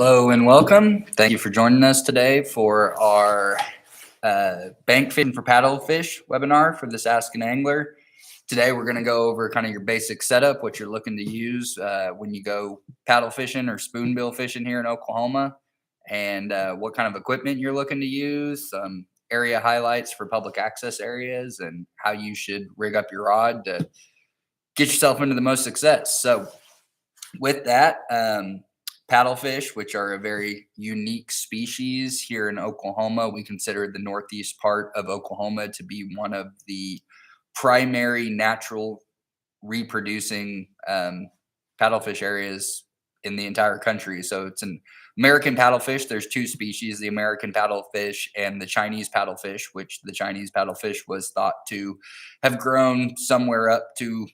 Hello and welcome. Thank you for joining us today for our bank fishing for paddlefish webinar for this Ask an Angler. Today we're going to go over kind of your basic setup, what you're looking to use when you go paddle fishing or spoonbill fishing here in Oklahoma, and what kind of equipment you're looking to use, some area highlights for public access areas, and how you should rig up your rod to get yourself into the most success. So with that, paddlefish, which are a very unique species here in Oklahoma, we consider the northeast part of Oklahoma to be one of the primary natural reproducing paddlefish areas in the entire country. So it's an American paddlefish. There's two species, the American paddlefish and the Chinese paddlefish, which the Chinese paddlefish was thought to have grown somewhere up to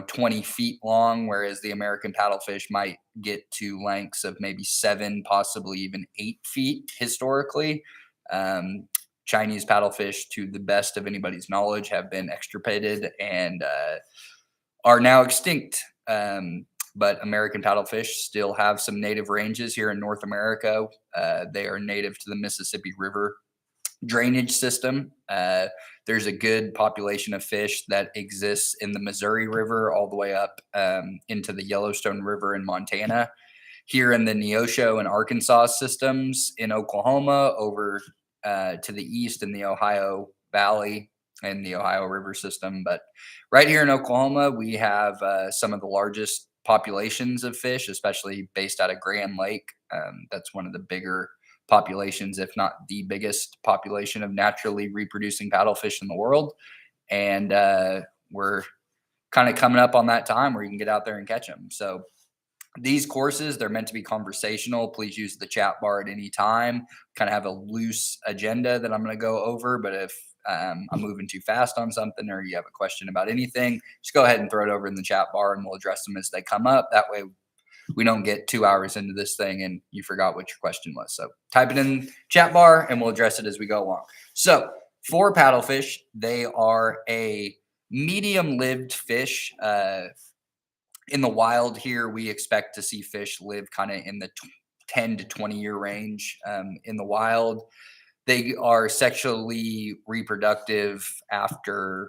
20 feet long, whereas the American paddlefish might get to lengths of maybe 7, possibly even 8 feet historically. Chinese paddlefish, to the best of anybody's knowledge, have been extirpated and are now extinct. But American paddlefish still have some native ranges here in North America. They are native to the Mississippi River drainage system. There's a good population of fish that exists in the Missouri River all the way up into the Yellowstone River in Montana. Here in the Neosho and Arkansas systems in Oklahoma, over to the east in the Ohio Valley and the Ohio River system. But right here in Oklahoma, we have some of the largest populations of fish, especially based out of Grand Lake. That's one of the bigger populations, if not the biggest population of naturally reproducing paddlefish in the world. And we're kind of coming up on that time where you can get out there and catch them. So these courses, they're meant to be conversational. Please use the chat bar at any time. Kind of have a loose agenda that I'm going to go over, but if I'm moving too fast on something or you have a question about anything, just go ahead and throw it over in the chat bar and we'll address them as they come up. That way we don't get 2 hours into this thing and you forgot what your question was. So type it in chat bar and we'll address it as we go along. So for paddlefish, they are a medium-lived fish. In the wild here, we expect to see fish live kind of in the 10 to 20 year range in the wild. They are sexually reproductive after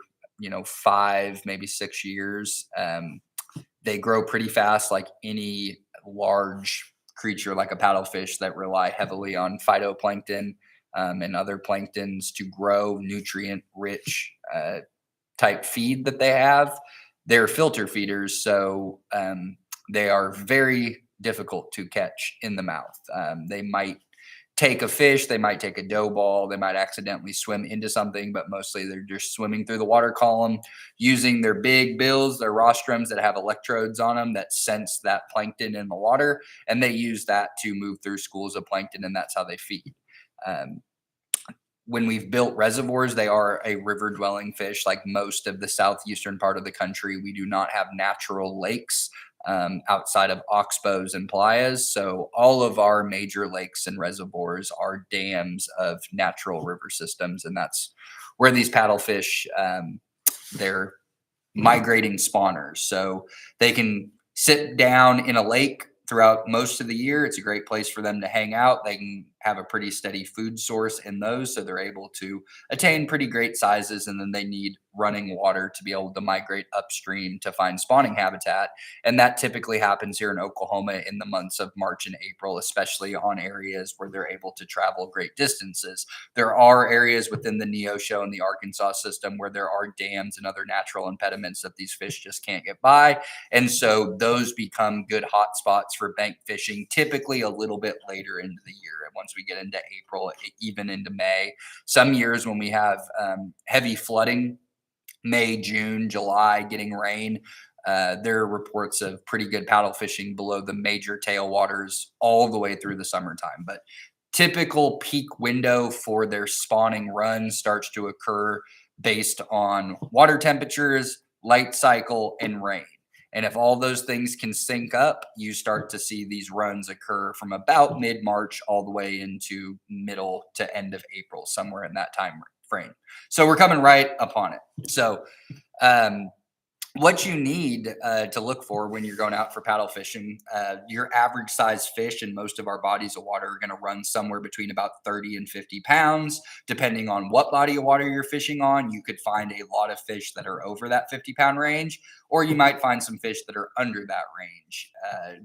5, maybe 6 years. They grow pretty fast, like any large creature like a paddlefish that rely heavily on phytoplankton and other planktons to grow nutrient-rich type feed that they have. They're filter feeders, so they are very difficult to catch in the mouth. They might take a fish, they might take a dough ball, they might accidentally swim into something, but mostly they're just swimming through the water column using their big bills, their rostrums that have electrodes on them that sense that plankton in the water, and they use that to move through schools of plankton, and that's how they feed. When we've built reservoirs, they are a river dwelling fish. Like most of the southeastern part of the country, we do not have natural lakes outside of oxbows and playas. So all of our major lakes and reservoirs are dams of natural river systems. And that's where these paddlefish, they're migrating spawners. So they can sit down in a lake throughout most of the year. It's a great place for them to hang out. They can have a pretty steady food source in those, so they're able to attain pretty great sizes, and then they need running water to be able to migrate upstream to find spawning habitat. And that typically happens here in Oklahoma in the months of March and April, especially on areas where they're able to travel great distances. There are areas within the Neosho and the Arkansas system where there are dams and other natural impediments that these fish just can't get by. And so those become good hot spots for bank fishing, typically a little bit later into the year. Once we get into April, even into May. Some years when we have heavy flooding, May, June, July, getting rain, there are reports of pretty good paddle fishing below the major tailwaters all the way through the summertime. But typical peak window for their spawning run starts to occur based on water temperatures, light cycle, and rain. And if all those things can sync up, you start to see these runs occur from about mid-March all the way into middle to end of April, somewhere in that time frame. So we're coming right upon it. So What you need to look for when you're going out for paddle fishing, your average size fish in most of our bodies of water are going to run somewhere between about 30 and 50 pounds. Depending on what body of water you're fishing on, you could find a lot of fish that are over that 50-pound range, or you might find some fish that are under that range,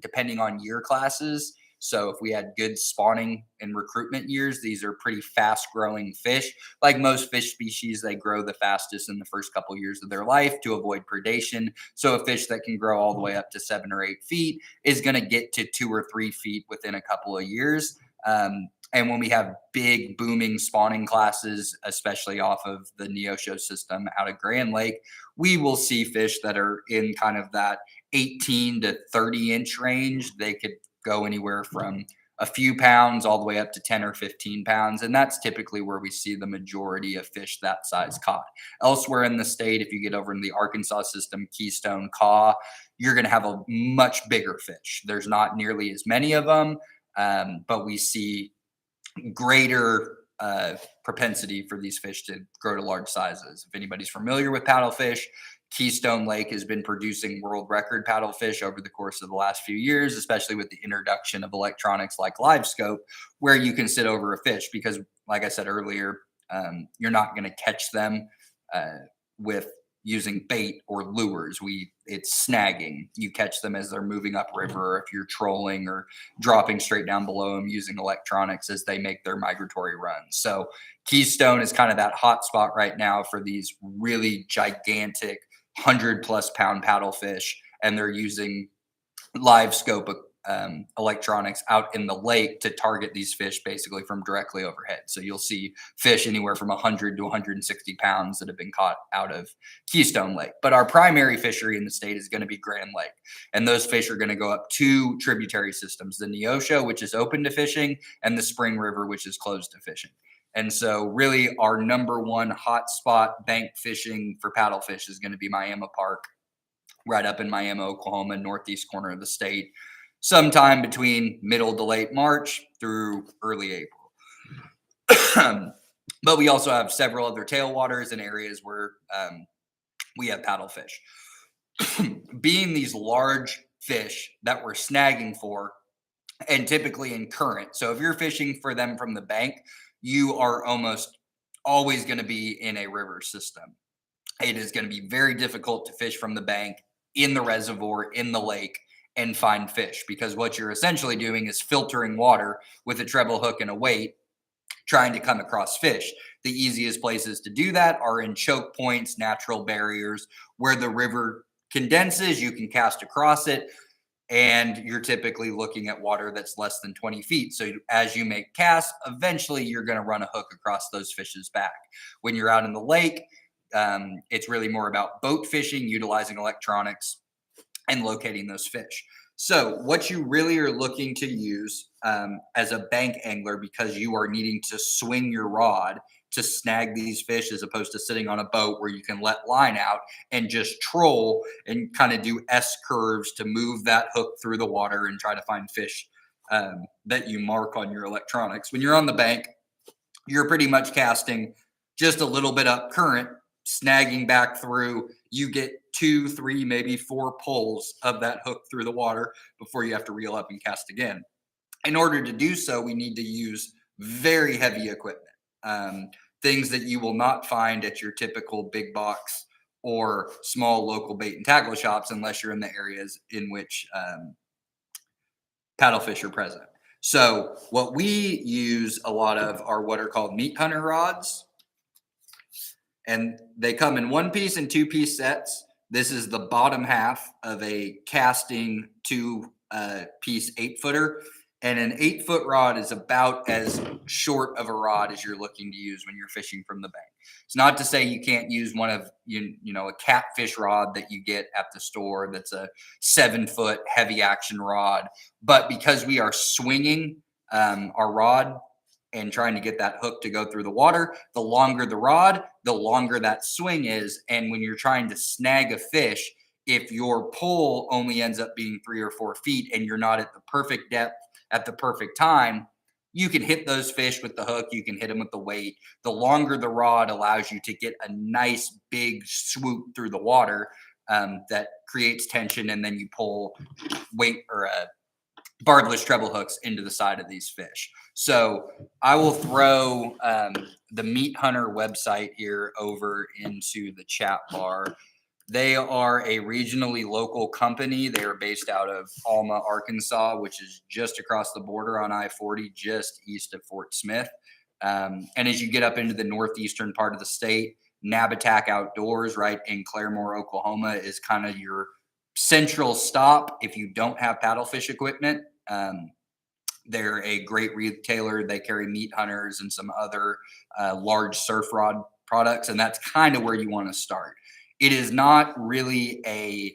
depending on year classes. So if we had good spawning and recruitment years, these are pretty fast growing fish. Like most fish species, they grow the fastest in the first couple years of their life to avoid predation. So a fish that can grow all the way up to 7 or 8 feet is going to get to 2 or 3 feet within a couple of years. And when we have big booming spawning classes, especially off of the Neosho system out of Grand Lake, we will see fish that are in kind of that 18 to 30-inch range. They could go anywhere from a few pounds all the way up to 10 or 15 pounds. And that's typically where we see the majority of fish that size caught. Elsewhere in the state, if you get over in the Arkansas system, Keystone, Caw, you're going to have a much bigger fish. There's not nearly as many of them, but we see greater propensity for these fish to grow to large sizes. If anybody's familiar with paddlefish, Keystone Lake has been producing world record paddlefish over the course of the last few years, especially with the introduction of electronics like LiveScope, where you can sit over a fish because, like I said earlier, you're not going to catch them with using bait or lures. It's snagging. You catch them as they're moving upriver, or if you're trolling or dropping straight down below them using electronics as they make their migratory runs. So Keystone is kind of that hot spot right now for these really gigantic 100+ pound paddlefish, and they're using live scope electronics out in the lake to target these fish basically from directly overhead. So you'll see fish anywhere from 100 to 160 pounds that have been caught out of Keystone Lake. But our primary fishery in the state is going to be Grand Lake. And those fish are going to go up two tributary systems, the Neosho, which is open to fishing, and the Spring River, which is closed to fishing. And so really our number one hotspot bank fishing for paddlefish is going to be Miami Park, right up in Miami, Oklahoma, northeast corner of the state, sometime between middle to late March through early April. But we also have several other tailwaters and areas where we have paddlefish. Being these large fish that we're snagging for, and typically in current. So if you're fishing for them from the bank, you are almost always going to be in a river system. It is going to be very difficult to fish from the bank, in the reservoir, in the lake, and find fish, because what you're essentially doing is filtering water with a treble hook and a weight, trying to come across fish. The easiest places to do that are in choke points, natural barriers, where the river condenses, you can cast across it, and you're typically looking at water that's less than 20 feet. So as you make casts, eventually you're going to run a hook across those fish's back. When you're out in the lake, it's really more about boat fishing, utilizing electronics, and locating those fish. So what you really are looking to use as a bank angler, because you are needing to swing your rod to snag these fish, as opposed to sitting on a boat where you can let line out and just troll and kind of do S curves to move that hook through the water and try to find fish that you mark on your electronics. When you're on the bank, you're pretty much casting just a little bit up current, snagging back through. You get 2, 3, maybe 4 pulls of that hook through the water before you have to reel up and cast again. In order to do so, we need to use very heavy equipment, things that you will not find at your typical big box or small local bait and tackle shops unless you're in the areas in which paddlefish are present. So what we use a lot of are what are called meat hunter rods. And they come in 1-piece and 2-piece sets. This is the bottom half of a casting 2-piece 8-footer. And an 8-foot rod is about as short of a rod as you're looking to use when you're fishing from the bank. It's not to say you can't use one of, a catfish rod that you get at the store that's a 7-foot heavy action rod. But because we are swinging our rod and trying to get that hook to go through the water, the longer the rod, the longer that swing is. And when you're trying to snag a fish, if your pull only ends up being 3 or 4 feet and you're not at the perfect depth at the perfect time, you can hit those fish with the hook. You can hit them with the weight. The longer the rod allows you to get a nice big swoop through the water. that creates tension, and then you pull weight or barbless treble hooks into the side of these fish. So I will throw the Meat Hunter website here over into the chat bar. They are a regionally local company. They are based out of Alma, Arkansas, which is just across the border on I-40, just east of Fort Smith. And as you get up into the northeastern part of the state, Nabatack Outdoors, right in Claremore, Oklahoma, is kind of your central stop if you don't have paddlefish equipment. They're a great retailer. They carry Meat Hunters and some other large surf rod products, and that's kind of where you want to start. It is not really a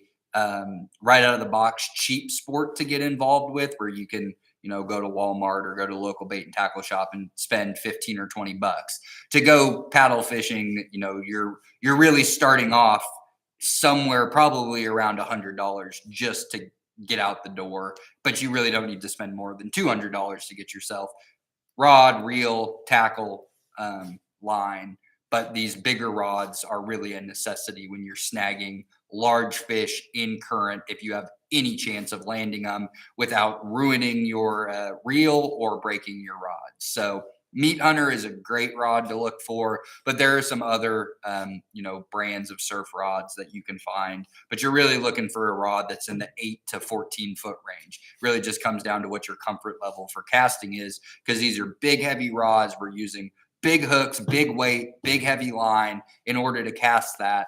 right out of the box cheap sport to get involved with, where you can go to Walmart or go to a local bait and tackle shop and spend 15 or 20 bucks to go paddle fishing. You're really starting off somewhere probably around $100 just to get out the door, but you really don't need to spend more than $200 to get yourself rod, reel, tackle, line. But these bigger rods are really a necessity when you're snagging large fish in current, if you have any chance of landing them without ruining your reel or breaking your rod. So Meat Hunter is a great rod to look for, but there are some other, brands of surf rods that you can find. But you're really looking for a rod that's in the 8 to 14 foot range. Really just comes down to what your comfort level for casting is, because these are big, heavy rods. We're using big hooks, big weight, big, heavy line in order to cast that.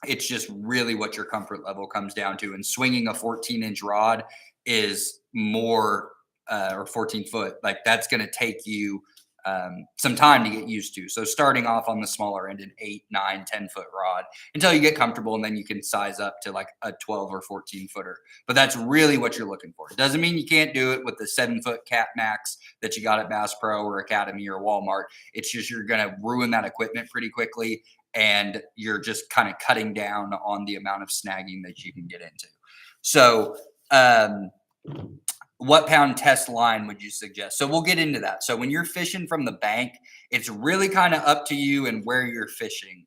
It's just really what your comfort level comes down to. And swinging a 14-inch rod is more or 14 foot, like that's going to take you some time to get used to. So starting off on the smaller end, an 8, 9, 10 foot rod until you get comfortable, and then you can size up to like a 12 or 14 footer. But that's really what you're looking for. It doesn't mean you can't do it with the 7-foot Cat Max that you got at Bass Pro or Academy or Walmart. It's just you're going to ruin that equipment pretty quickly, and you're just kind of cutting down on the amount of snagging that you can get into. So what pound test line would you suggest? So we'll get into that. So when you're fishing from the bank, it's really kind of up to you and where you're fishing.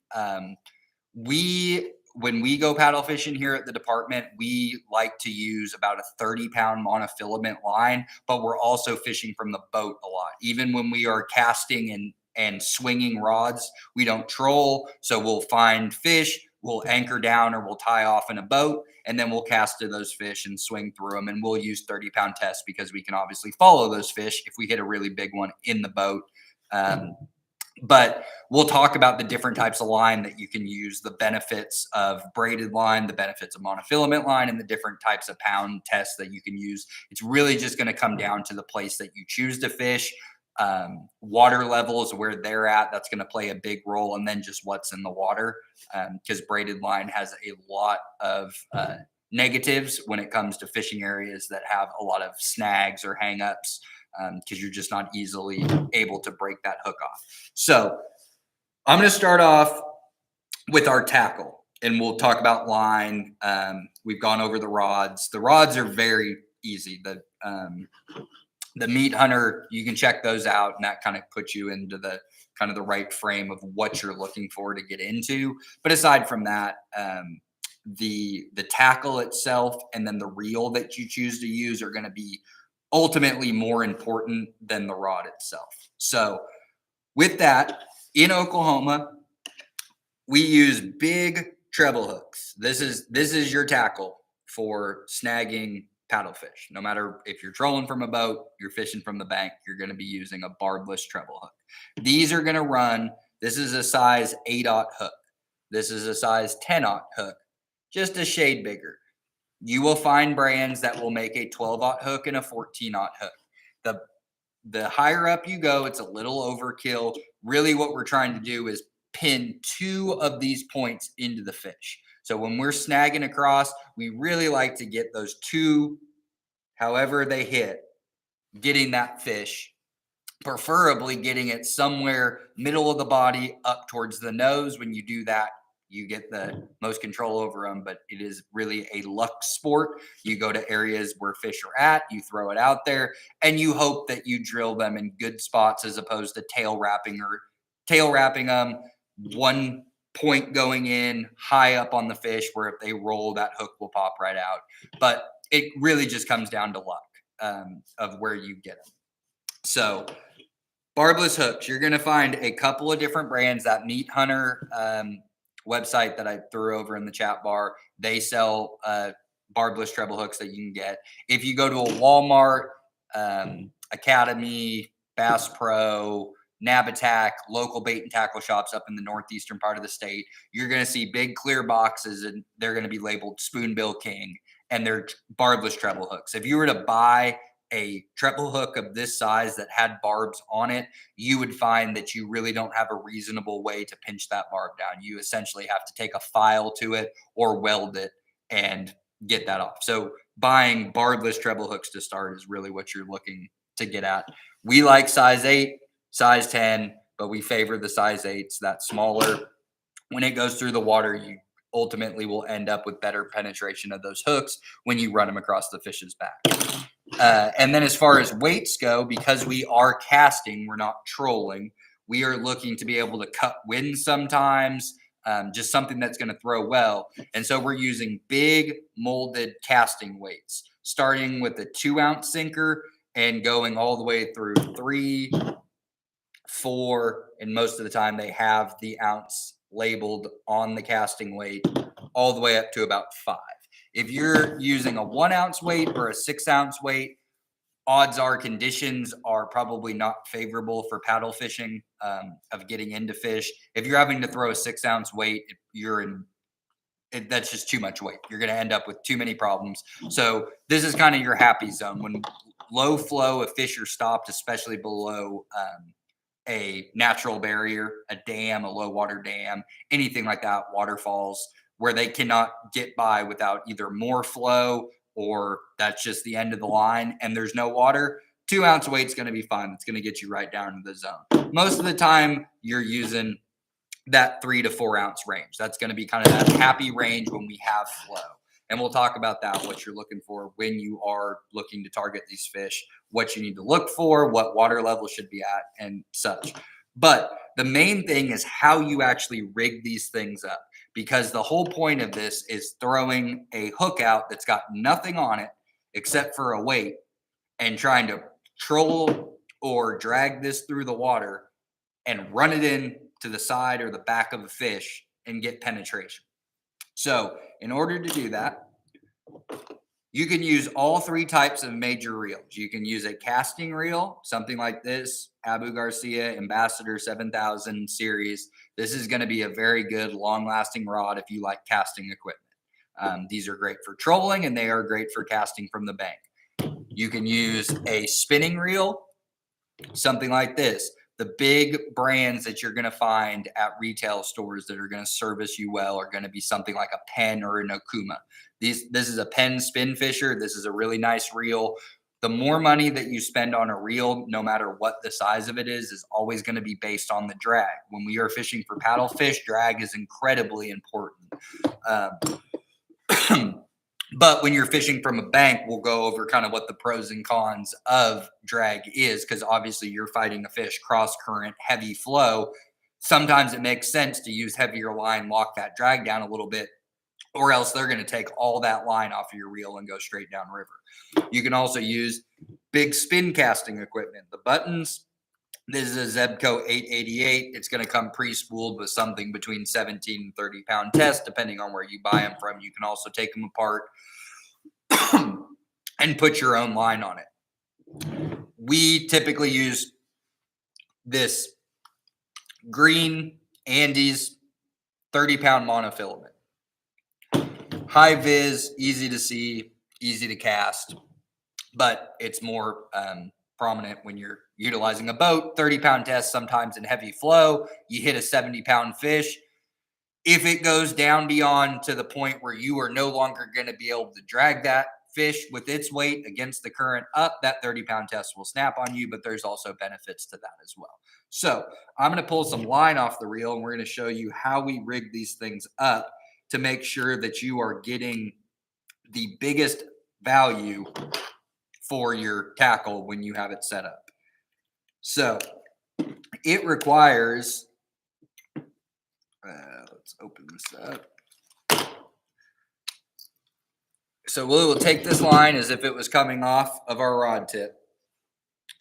When we go paddle fishing here at the department, we like to use about a 30-pound monofilament line, but we're also fishing from the boat a lot. Even when we are casting and swinging rods, we don't troll. So we'll find fish, we'll anchor down, or we'll tie off in a boat, and then we'll cast to those fish and swing through them. And we'll use 30-pound tests because we can obviously follow those fish if we hit a really big one in the boat. But we'll talk about the different types of line that you can use, the benefits of braided line, the benefits of monofilament line, and the different types of pound tests that you can use. It's really just going to come down to the place that you choose to fish. Water levels, where they're at, that's going to play a big role, and then just what's in the water, because braided line has a lot of negatives when it comes to fishing areas that have a lot of snags or hangups, because you're just not easily able to break that hook off. So I'm going to start off with our tackle, and we'll talk about line. We've gone over the rods. The rods are very easy. The Meat Hunter, you can check those out, and that kind of puts you into the kind of the right frame of what you're looking for to get into. But aside from that, the tackle itself and then the reel that you choose to use are going to be ultimately more important than the rod itself. So with that, in Oklahoma, we use big treble hooks. This is your tackle for snagging paddlefish. No matter if you're trolling from a boat, you're fishing from the bank, you're going to be using a barbless treble hook. These are going to run, this is a size 8/0 hook. This is a size 10/0 hook, just a shade bigger. You will find brands that will make a 12/0 hook and a 14/0 hook. The higher up you go, it's a little overkill. Really what we're trying to do is pin 2 of these points into the fish. So when we're snagging across, we really like to get those 2, however they hit, getting that fish, preferably getting it somewhere middle of the body up towards the nose. When you do that, you get the most control over them, but it is really a luck sport. You go to areas where fish are at, you throw it out there, and you hope that you drill them in good spots as opposed to tail wrapping them 1 point going in high up on the fish where if they roll, that hook will pop right out. But it really just comes down to luck of where you get them. So barbless hooks, you're going to find a couple of different brands. That Meat Hunter website that I threw over in the chat bar, they sell barbless treble hooks that you can get. If you go to a Walmart, Academy, Bass Pro, Nab Attack, local bait and tackle shops up in the northeastern part of the state, you're going to see big clear boxes, and they're going to be labeled Spoonbill King, and they're barbless treble hooks. If you were to buy a treble hook of this size that had barbs on it, you would find that you really don't have a reasonable way to pinch that barb down. You essentially have to take a file to it or weld it and get that off. So buying barbless treble hooks to start is really what you're looking to get at. We like size 8, size 10, but we favor the size 8s. That's smaller. When it goes through the water, you ultimately will end up with better penetration of those hooks when you run them across the fish's back. And then as far as weights go, because we are casting, we're not trolling, we are looking to be able to cut wind sometimes, just something that's going to throw well. And so we're using big molded casting weights, starting with a 2-ounce sinker and going all the way through 3, 4, and most of the time they have the ounce labeled on the casting weight all the way up to about 5. If you're using a 1-ounce weight or a 6-ounce weight, odds are conditions are probably not favorable for paddle fishing, of getting into fish. If you're having to throw a 6-ounce weight, that's just too much weight. You're going to end up with too many problems. So this is kind of your happy zone. When low flow of fish are stopped, especially below a natural barrier, a dam, a low water dam, anything like that, waterfalls, where they cannot get by without either more flow or that's just the end of the line and there's no water, 2-ounce weight's going to be fine. It's going to get you right down to the zone. Most of the time you're using that 3 to 4 ounce range. That's going to be kind of that happy range when we have flow. And we'll talk about that, what you're looking for when you are looking to target these fish, what you need to look for, what water level should be at, and such. But the main thing is how you actually rig these things up, because the whole point of this is throwing a hook out that's got nothing on it except for a weight and trying to troll or drag this through the water and run it in to the side or the back of a fish and get penetration. So in order to do that, you can use all 3 types of major reels. You can use a casting reel, something like this, Abu Garcia Ambassador 7000 series. This is going to be a very good long-lasting rod if you like casting equipment. These are great for trolling and they are great for casting from the bank. You can use a spinning reel, something like this. The big brands that you're going to find at retail stores that are going to service you well are going to be something like a Penn or an Okuma. This is a Penn spin fisher. This is a really nice reel. The more money that you spend on a reel, no matter what the size of it is always going to be based on the drag. When we are fishing for paddlefish, drag is incredibly important. But when you're fishing from a bank, we'll go over kind of what the pros and cons of drag is, because obviously you're fighting a fish cross current, heavy flow. Sometimes it makes sense to use heavier line, lock that drag down a little bit, or else they're going to take all that line off of your reel and go straight down river. You can also use big spin casting equipment. The buttons, this is a Zebco 888. It's going to come pre-spooled with something between 17 and 30 pound test, depending on where you buy them from. You can also take them apart and put your own line on it. We typically use this green Andes 30-pound monofilament. High vis, easy to see, easy to cast, but it's more prominent when you're utilizing a boat. 30-pound test, sometimes in heavy flow, you hit a 70-pound fish. If it goes down beyond to the point where you are no longer going to be able to drag that fish with its weight against the current up, that 30-pound test will snap on you, but there's also benefits to that as well. So I'm going to pull some line off the reel and we're going to show you how we rig these things up to make sure that you are getting the biggest value for your tackle when you have it set up. So it requires, let's let's open this up. So we will take this line as if it was coming off of our rod tip.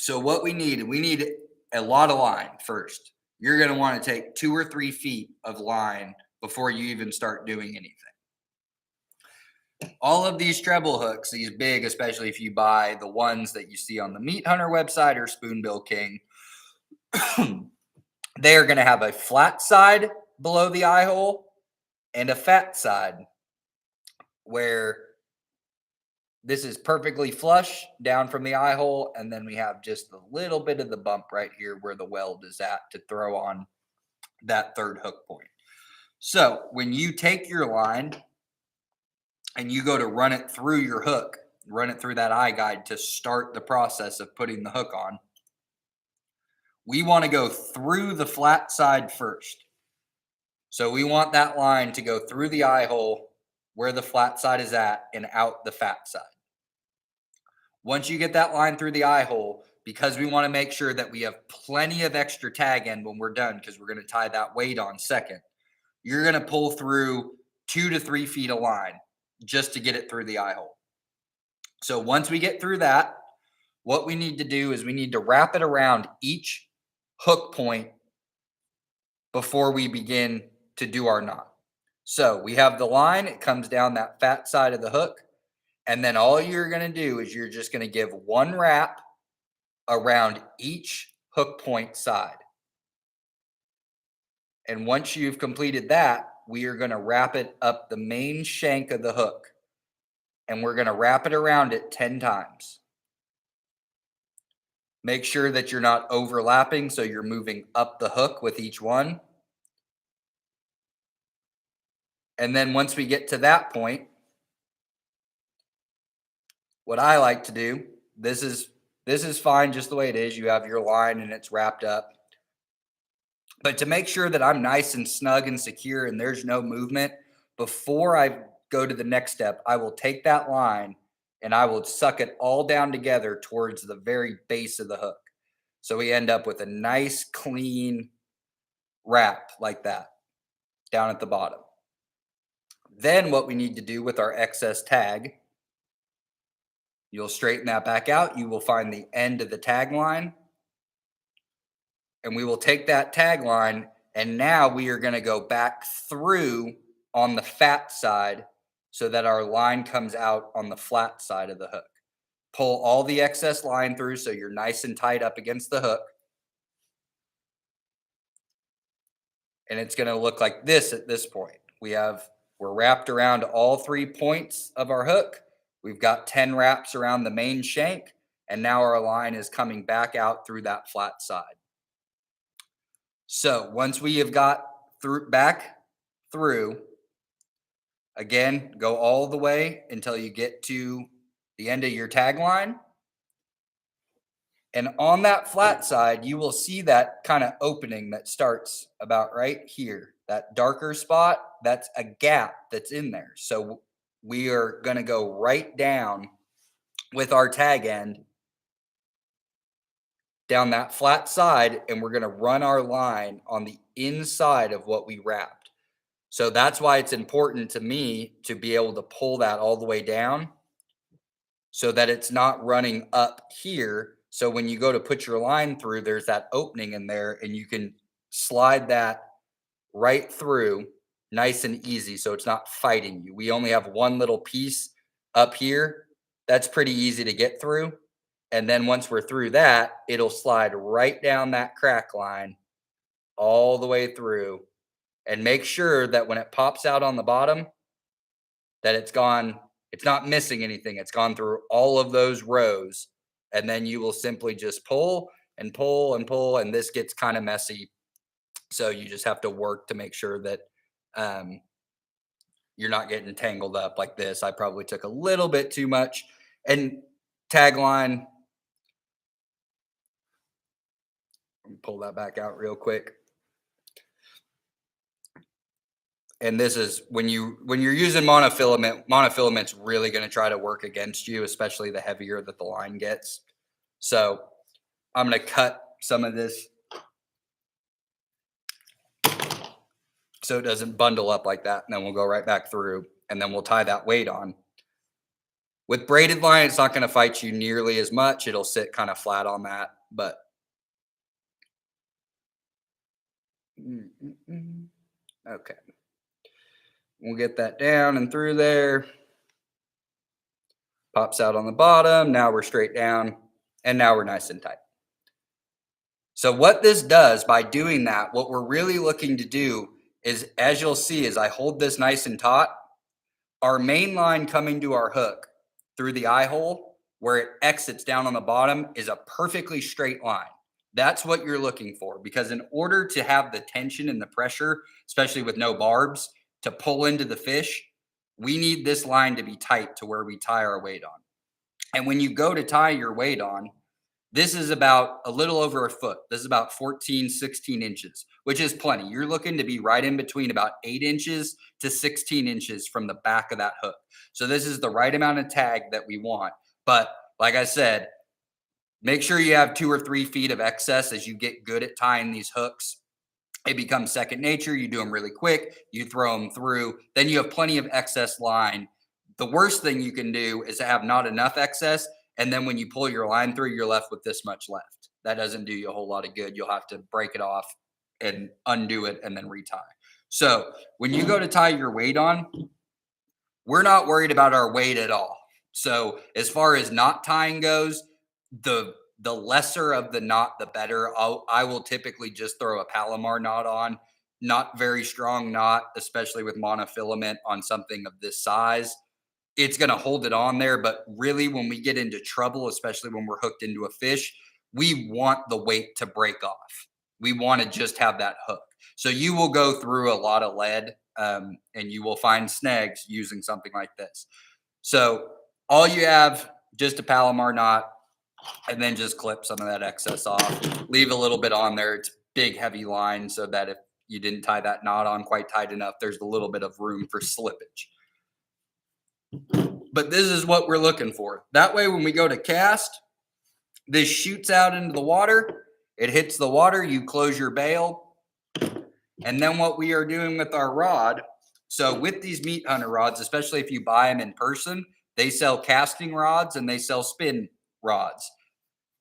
So what we need a lot of line first. You're going to want to take 2 or 3 feet of line before you even start doing anything. All of these treble hooks, these big, especially if you buy the ones that you see on the Meat Hunter website or Spoonbill King, they are going to have a flat side below the eye hole and a fat side where this is perfectly flush down from the eye hole, and then we have just a little bit of the bump right here where the weld is at to throw on that third hook point. So when you take your line and you go to run it through your hook, run it through that eye guide to start the process of putting the hook on, we want to go through the flat side first. So we want that line to go through the eye hole where the flat side is at and out the fat side. Once you get that line through the eye hole, because we want to make sure that we have plenty of extra tag end when we're done, because we're going to tie that weight on second, you're going to pull through 2 to 3 feet of line just to get it through the eye hole. So once we get through that, what we need to do is we need to wrap it around each hook point before we begin to do our knot. So we have the line, it comes down that fat side of the hook. And then all you're going to do is you're just going to give one wrap around each hook point side. And once you've completed that, we are going to wrap it up the main shank of the hook. And we're going to wrap it around it 10 times. Make sure that you're not overlapping, so you're moving up the hook with each one. And then once we get to that point, what I like to do, this is fine just the way it is. You have your line and it's wrapped up. But to make sure that I'm nice and snug and secure and there's no movement, before I go to the next step, I will take that line and I will suck it all down together towards the very base of the hook. So we end up with a nice, clean wrap like that down at the bottom. Then what we need to do with our excess tag, you'll straighten that back out. You will find the end of the tag line. And we will take that tag line, and now we are going to go back through on the fat side so that our line comes out on the flat side of the hook. Pull all the excess line through so you're nice and tight up against the hook. And it's going to look like this at this point. We're wrapped around all 3 points of our hook. We've got 10 wraps around the main shank, and now our line is coming back out through that flat side. So once we have got back through, again, go all the way until you get to the end of your tag line. And on that flat side, you will see that kind of opening that starts about right here. That darker spot, that's a gap that's in there. So we are going to go right down with our tag end down that flat side, and we're going to run our line on the inside of what we wrapped. So that's why it's important to me to be able to pull that all the way down so that it's not running up here. So when you go to put your line through, there's that opening in there, and you can slide that right through nice and easy so it's not fighting you. We only have one little piece up here. That's pretty easy to get through. And then once we're through that, it'll slide right down that crack line all the way through. And make sure that when it pops out on the bottom, that it's not missing anything. It's gone through all of those rows. And then you will simply just pull and pull and pull. And this gets kind of messy. So you just have to work to make sure that you're not getting tangled up like this. I probably took a little bit too much. And tagline, pull that back out real quick. And this is when you're using monofilament's really going to try to work against you, especially the heavier that the line gets. So I'm going to cut some of this so it doesn't bundle up like that. And then we'll go right back through and then we'll tie that weight on. With braided line, it's not going to fight you nearly as much. It'll sit kind of flat on that, but okay. We'll get that down and through there. Pops out on the bottom. Now we're straight down and now we're nice and tight. So what this does by doing that, what we're really looking to do is, as you'll see, as I hold this nice and taut, our main line coming to our hook through the eye hole where it exits down on the bottom is a perfectly straight line. That's what you're looking for, because in order to have the tension and the pressure, especially with no barbs, to pull into the fish, we need this line to be tight to where we tie our weight on. And when you go to tie your weight on, this is about a little over a foot. This is about 14, 16 inches, which is plenty. You're looking to be right in between about 8 inches to 16 inches from the back of that hook. So this is the right amount of tag that we want. But like I said, make sure you have 2 or 3 feet of excess. As you get good at tying these hooks, it becomes second nature. You do them really quick. You throw them through. Then you have plenty of excess line. The worst thing you can do is to have not enough excess. And then when you pull your line through, you're left with this much left. That doesn't do you a whole lot of good. You'll have to break it off and undo it and then retie. So when you go to tie your weight on, we're not worried about our weight at all. So as far as knot tying goes, the lesser of the knot, the better. I will typically just throw a Palomar knot on. Not very strong knot, especially with monofilament on something of this size. It's going to hold it on there. But really, when we get into trouble, especially when we're hooked into a fish, we want the weight to break off. We want to just have that hook. So you will go through a lot of lead and you will find snags using something like this. So all you have, just a Palomar knot, and then just clip some of that excess off. Leave a little bit on there. It's big, heavy line, so that if you didn't tie that knot on quite tight enough, there's a little bit of room for slippage. But this is what we're looking for. That way, when we go to cast, this shoots out into the water. It hits the water. You close your bail. And then what we are doing with our rod, so with these meat hunter rods, especially if you buy them in person, they sell casting rods and they sell spin rods.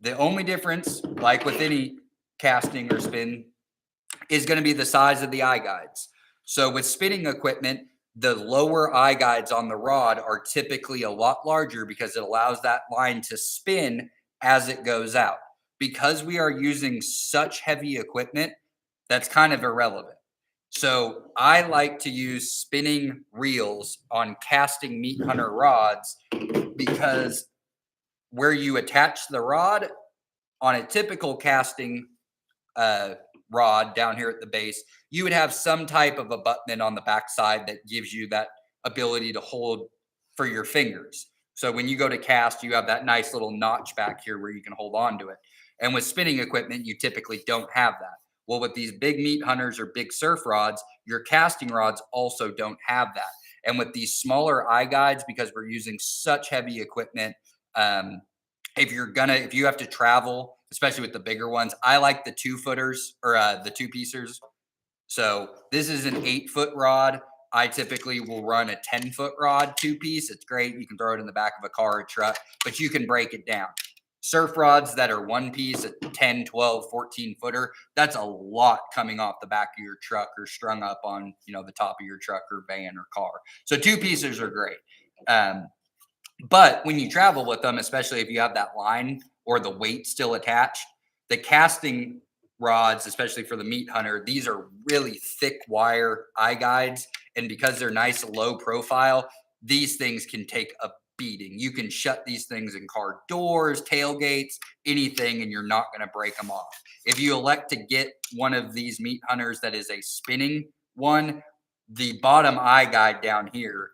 The only difference, like with any casting or spin, is going to be the size of the eye guides. So with spinning equipment, the lower eye guides on the rod are typically a lot larger because it allows that line to spin as it goes out. Because we are using such heavy equipment, that's kind of irrelevant. So I like to use spinning reels on casting meat hunter rods because where you attach the rod on a typical casting rod down here at the base, you would have some type of abutment on the backside that gives you that ability to hold for your fingers. So when you go to cast, you have that nice little notch back here where you can hold on to it. And with spinning equipment, you typically don't have that. Well, with these big meat hunters or big surf rods, your casting rods also don't have that. And with these smaller eye guides, because we're using such heavy equipment, if you have to travel, especially with the bigger ones, I like the 2-footers or the 2-piecers. So this is an 8-foot rod. I typically will run a 10-foot rod 2-piece. It's great. You can throw it in the back of a car or truck, but you can break it down. Surf rods that are 1-piece, a 10, 12, 14-footer, that's a lot coming off the back of your truck or strung up on, the top of your truck or van or car. So 2-piecers are great. But when you travel with them, especially if you have that line or the weight still attached, the casting rods, especially for the meat hunter, these are really thick wire eye guides. And because they're nice low profile, these things can take a beating. You can shut these things in car doors, tailgates, anything, and you're not going to break them off. If you elect to get one of these meat hunters that is a spinning one, the bottom eye guide down here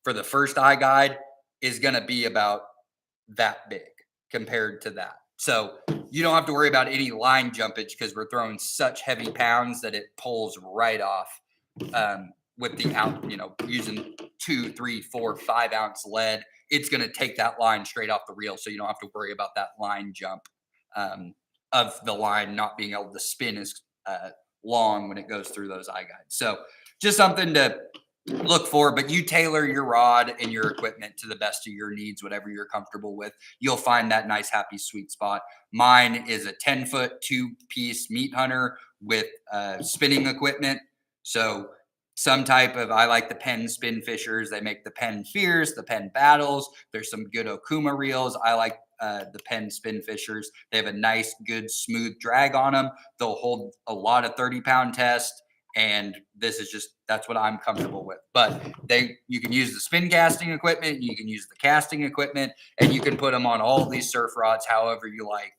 for the first eye guide is going to be about that big compared to that. So you don't have to worry about any line jumpage because we're throwing such heavy pounds that it pulls right off with the using 2, 3, 4, 5 ounce lead. It's going to take that line straight off the reel. So you don't have to worry about that line jump of the line not being able to spin as long when it goes through those eye guides. So just something to look for, but you tailor your rod and your equipment to the best of your needs, whatever you're comfortable with. You'll find that nice, happy, sweet spot. Mine is a 10-foot, 2-piece meat hunter with spinning equipment. So some type of, I like the Penn spin fishers. They make the Penn Fears, the Penn Battles. There's some good Okuma reels. I like the Penn spin fishers. They have a nice, good, smooth drag on them. They'll hold a lot of 30-pound test. And this is just, that's what I'm comfortable with. But you can use the spin casting equipment, you can use the casting equipment, and you can put them on all these surf rods however you like,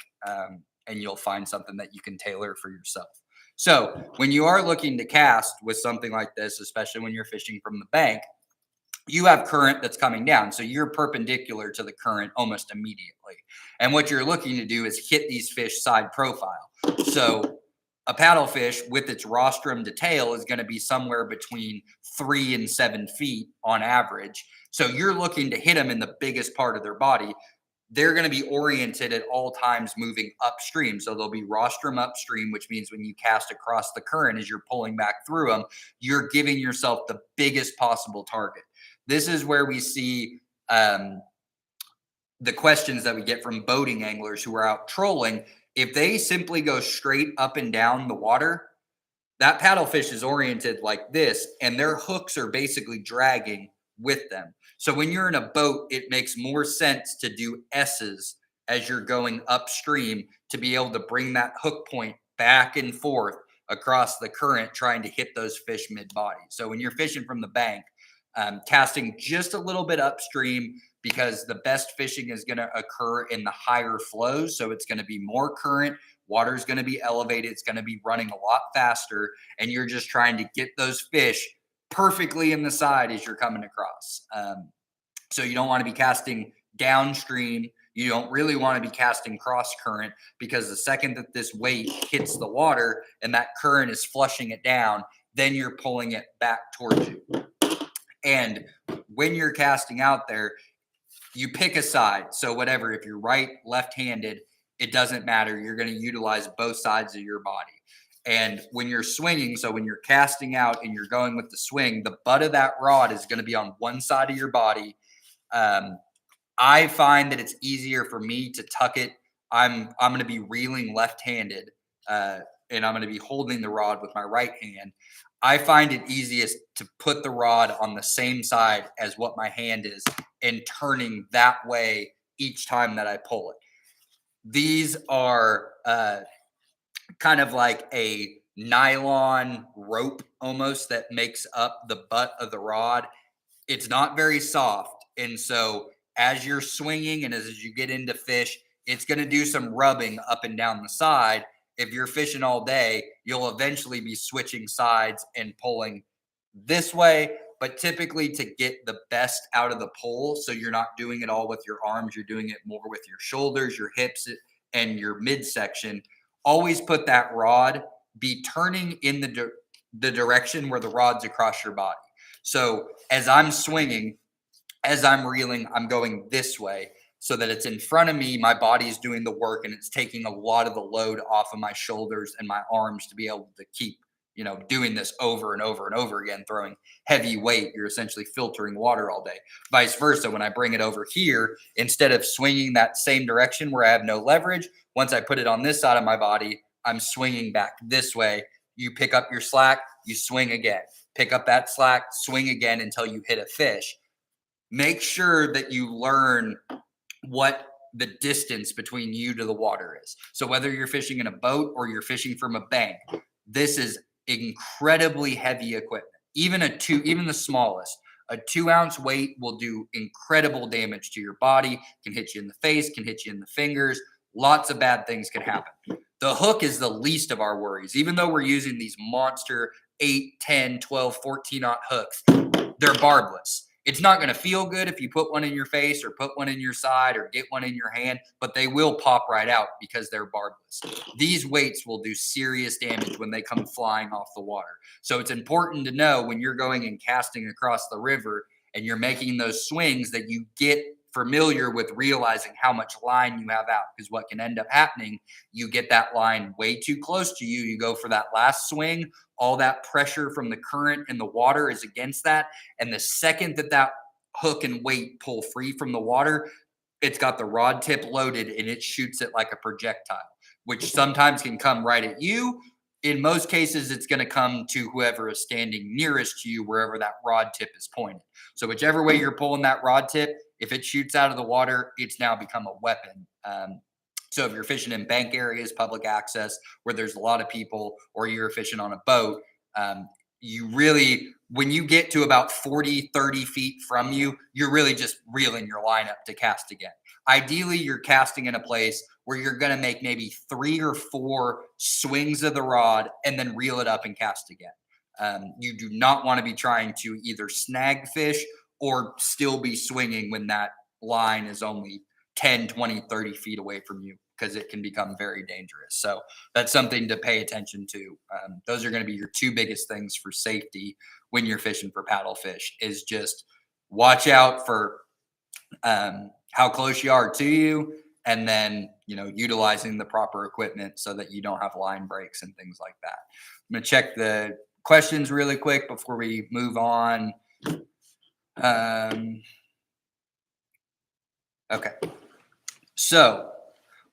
and you'll find something that you can tailor for yourself. So when you are looking to cast with something like this, especially when you're fishing from the bank, you have current that's coming down. So you're perpendicular to the current almost immediately. And what you're looking to do is hit these fish side profile. So a paddlefish with its rostrum to tail is going to be somewhere between 3 and 7 feet on average. So you're looking to hit them in the biggest part of their body. They're going to be oriented at all times moving upstream. So they'll be rostrum upstream, which means when you cast across the current as you're pulling back through them, you're giving yourself the biggest possible target. This is where we see the questions that we get from boating anglers who are out trolling. If they simply go straight up and down the water, that paddlefish is oriented like this, and their hooks are basically dragging with them. So when you're in a boat, it makes more sense to do S's as you're going upstream to be able to bring that hook point back and forth across the current, trying to hit those fish mid-body. So when you're fishing from the bank, casting just a little bit upstream, because the best fishing is going to occur in the higher flows. So it's going to be more current. Water is going to be elevated. It's going to be running a lot faster. And you're just trying to get those fish perfectly in the side as you're coming across. So you don't want to be casting downstream. You don't really want to be casting cross current, because the second that this weight hits the water and that current is flushing it down, then you're pulling it back towards you. And when you're casting out there, you pick a side. So whatever, if you're right, left-handed, it doesn't matter. You're going to utilize both sides of your body. And when you're swinging, so when you're casting out and you're going with the swing, the butt of that rod is going to be on one side of your body. I find that it's easier for me to tuck it. I'm going to be reeling left-handed, and I'm going to be holding the rod with my right hand. I find it easiest to put the rod on the same side as what my hand is and turning that way each time that I pull it. These are kind of like a nylon rope almost that makes up the butt of the rod. It's not very soft. And so as you're swinging and as you get into fish, it's going to do some rubbing up and down the side. If you're fishing all day, you'll eventually be switching sides and pulling this way. But typically, to get the best out of the pull, so you're not doing it all with your arms, you're doing it more with your shoulders, your hips, and your midsection. Always put that rod, be turning in the direction where the rod's across your body. So as I'm swinging, as I'm reeling, I'm going this way so that it's in front of me. My body is doing the work, and it's taking a lot of the load off of my shoulders and my arms to be able to keep, doing this over and over and over again, throwing heavy weight. You're essentially filtering water all day. Vice versa, when I bring it over here, instead of swinging that same direction where I have no leverage, once I put it on this side of my body, I'm swinging back this way. You pick up your slack, you swing again. Pick up that slack, swing again until you hit a fish. Make sure that you learn what the distance between you to the water is. So whether you're fishing in a boat or you're fishing from a bank, this is incredibly heavy equipment. Even the smallest, a 2-ounce weight will do incredible damage to your body, can hit you in the face, can hit you in the fingers. Lots of bad things can happen. The hook is the least of our worries. Even though we're using these monster 8, 10, 12, 14-aught hooks, they're barbless. It's not going to feel good if you put one in your face or put one in your side or get one in your hand, but they will pop right out because they're barbless. These weights will do serious damage when they come flying off the water. So it's important to know when you're going and casting across the river and you're making those swings that you get familiar with realizing how much line you have out, because what can end up happening, you get that line way too close to you. You go for that last swing, all that pressure from the current and the water is against that. And the second that hook and weight pull free from the water, it's got the rod tip loaded and it shoots it like a projectile, which sometimes can come right at you. In most cases, it's going to come to whoever is standing nearest to you, wherever that rod tip is pointed. So whichever way you're pulling that rod tip, if it shoots out of the water, it's now become a weapon. So if you're fishing in bank areas, public access, where there's a lot of people, or you're fishing on a boat, you really, when you get to about 40, 30 feet from you, you're really just reeling your line up to cast again. Ideally, you're casting in a place where you're going to make maybe 3 or 4 swings of the rod and then reel it up and cast again. You do not want to be trying to either snag fish or still be swinging when that line is only 10, 20, 30 feet away from you, because it can become very dangerous. So that's something to pay attention to. Those are going to be your 2 biggest things for safety when you're fishing for paddlefish, is just watch out for how close you are to you, and then, utilizing the proper equipment so that you don't have line breaks and things like that. I'm going to check the questions really quick before we move on. Okay. So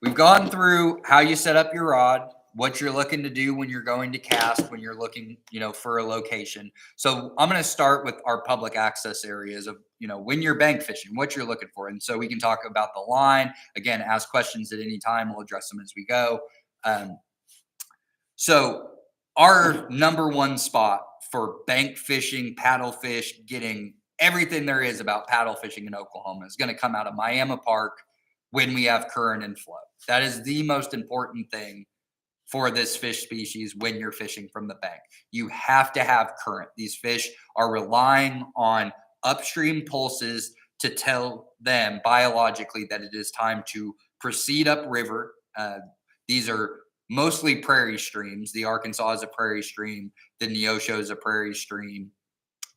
we've gone through how you set up your rod, what you're looking to do when you're going to cast, when you're looking, for a location. So I'm going to start with our public access areas of, when you're bank fishing, what you're looking for. And so we can talk about the line. Again, ask questions at any time. We'll address them as we go. So our number one spot for bank fishing, paddlefish, getting everything there is about paddle fishing in Oklahoma is going to come out of Miami Park when we have current and flow. That is the most important thing for this fish species when you're fishing from the bank. You have to have current. These fish are relying on upstream pulses to tell them biologically that it is time to proceed upriver. These are mostly prairie streams. The Arkansas is a prairie stream. The Neosho is a prairie stream.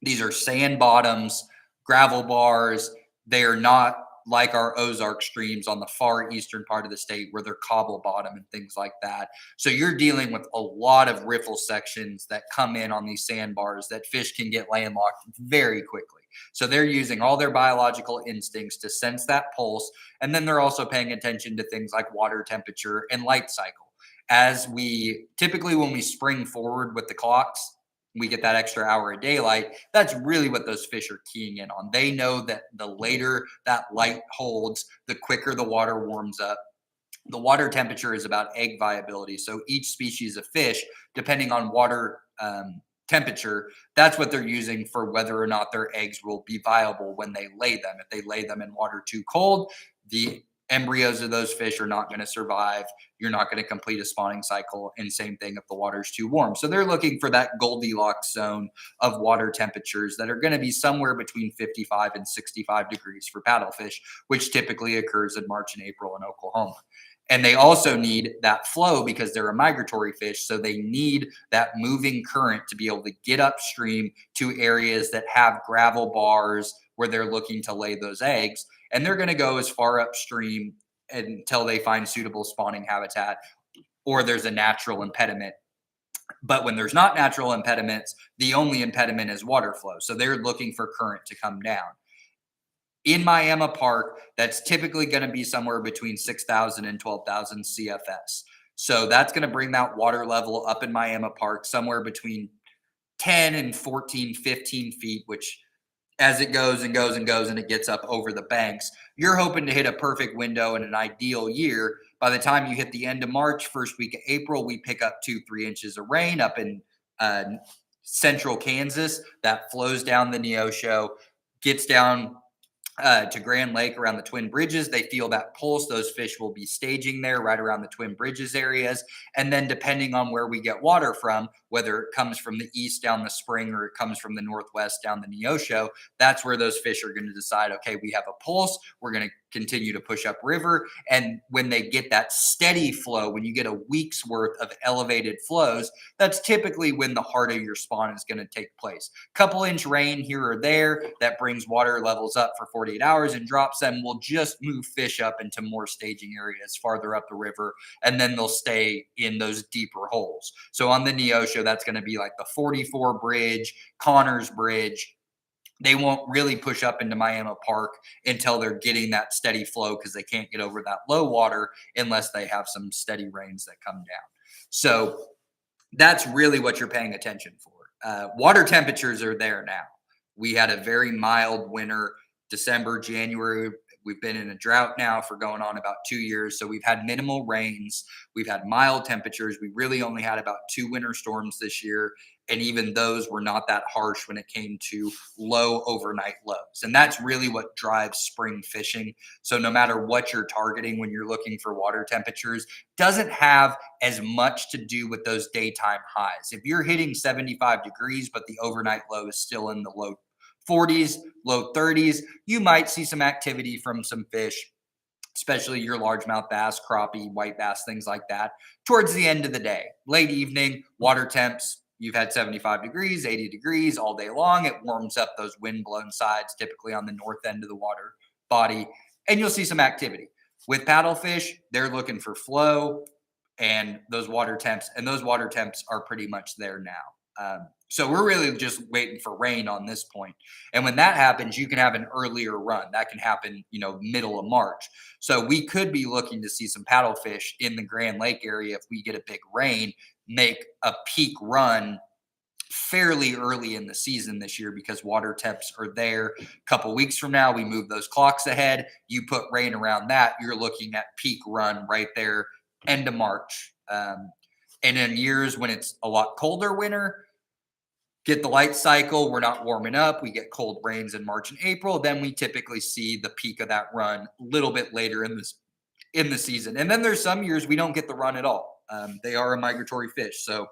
These are sand bottoms, gravel bars. They are not like our Ozark streams on the far eastern part of the state where they're cobble bottom and things like that. So you're dealing with a lot of riffle sections that come in on these sandbars that fish can get landlocked very quickly. So they're using all their biological instincts to sense that pulse. And then they're also paying attention to things like water temperature and light cycle. As we typically, when we spring forward with the clocks, we get that extra hour of daylight. That's really what those fish are keying in on. They know that the later that light holds, the quicker the water warms up. The water temperature is about egg viability. So each species of fish, depending on water temperature, that's what they're using for whether or not their eggs will be viable when they lay them. If they lay them in water too cold, the embryos of those fish are not going to survive. You're not going to complete a spawning cycle. And same thing if the water's too warm. So they're looking for that Goldilocks zone of water temperatures that are going to be somewhere between 55 and 65 degrees for paddlefish, which typically occurs in March and April in Oklahoma. And they also need that flow because they're a migratory fish. So they need that moving current to be able to get upstream to areas that have gravel bars where they're looking to lay those eggs. And they're going to go as far upstream until they find suitable spawning habitat or there's a natural impediment. But when there's not natural impediments, the only impediment is water flow. So they're looking for current to come down. In Miami Park, that's typically going to be somewhere between 6,000 and 12,000 CFS. So that's going to bring that water level up in Miami Park somewhere between 10 and 14, 15 feet, which as it goes and goes and goes and it gets up over the banks, you're hoping to hit a perfect window in an ideal year. By the time you hit the end of March, first week of April, we pick up 2-3 inches of rain up in central Kansas. That flows down the Neosho, gets down to Grand Lake around the Twin Bridges. They feel that pulse. Those fish will be staging there right around the Twin Bridges areas. And then depending on where we get water from, whether it comes from the east down the spring or it comes from the northwest down the Neosho, that's where those fish are going to decide, okay, we have a pulse. We're going to continue to push up river. And when they get that steady flow, when you get a week's worth of elevated flows, that's typically when the heart of your spawn is going to take place. Couple inch rain here or there that brings water levels up for 48 hours and drops them will just move fish up into more staging areas farther up the river, and then they'll stay in those deeper holes. So on the Neosho, that's going to be like the 44 bridge, Connors Bridge. They won't really push up into Miami Park until they're getting that steady flow, because they can't get over that low water unless they have some steady rains that come down. So that's really what you're paying attention for. Water temperatures are there now. We had a very mild winter, December, January. We've been in a drought now for going on about 2 years. So we've had minimal rains. We've had mild temperatures. We really only had about 2 winter storms this year. And even those were not that harsh when it came to low overnight lows. And that's really what drives spring fishing. So no matter what you're targeting when you're looking for water temperatures, doesn't have as much to do with those daytime highs. If you're hitting 75 degrees, but the overnight low is still in the low 40s, low 30s, you might see some activity from some fish, especially your largemouth bass, crappie, white bass, things like that, towards the end of the day. Late evening, water temps, you've had 75 degrees, 80 degrees all day long. It warms up those wind-blown sides, typically on the north end of the water body, and you'll see some activity. With paddlefish, they're looking for flow and those water temps, and those water temps are pretty much there now. So we're really just waiting for rain on this point. And when that happens, you can have an earlier run. That can happen, middle of March. So we could be looking to see some paddlefish in the Grand Lake area if we get a big rain, make a peak run fairly early in the season this year, because water temps are there. A couple weeks from now, we move those clocks ahead. You put rain around that, you're looking at peak run right there, end of March. And in years when it's a lot colder winter, get the light cycle, we're not warming up, we get cold rains in March and April, then we typically see the peak of that run a little bit later in the season. And then there's some years we don't get the run at all. They are a migratory fish. So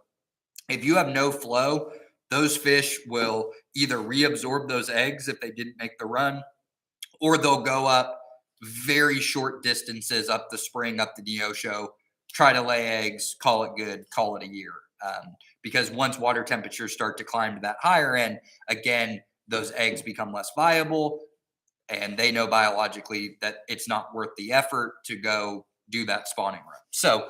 if you have no flow, those fish will either reabsorb those eggs if they didn't make the run, or they'll go up very short distances up the spring, up the Neosho, try to lay eggs, call it good, call it a year. Because once water temperatures start to climb to that higher end, again, those eggs become less viable, and they know biologically that it's not worth the effort to go do that spawning run. So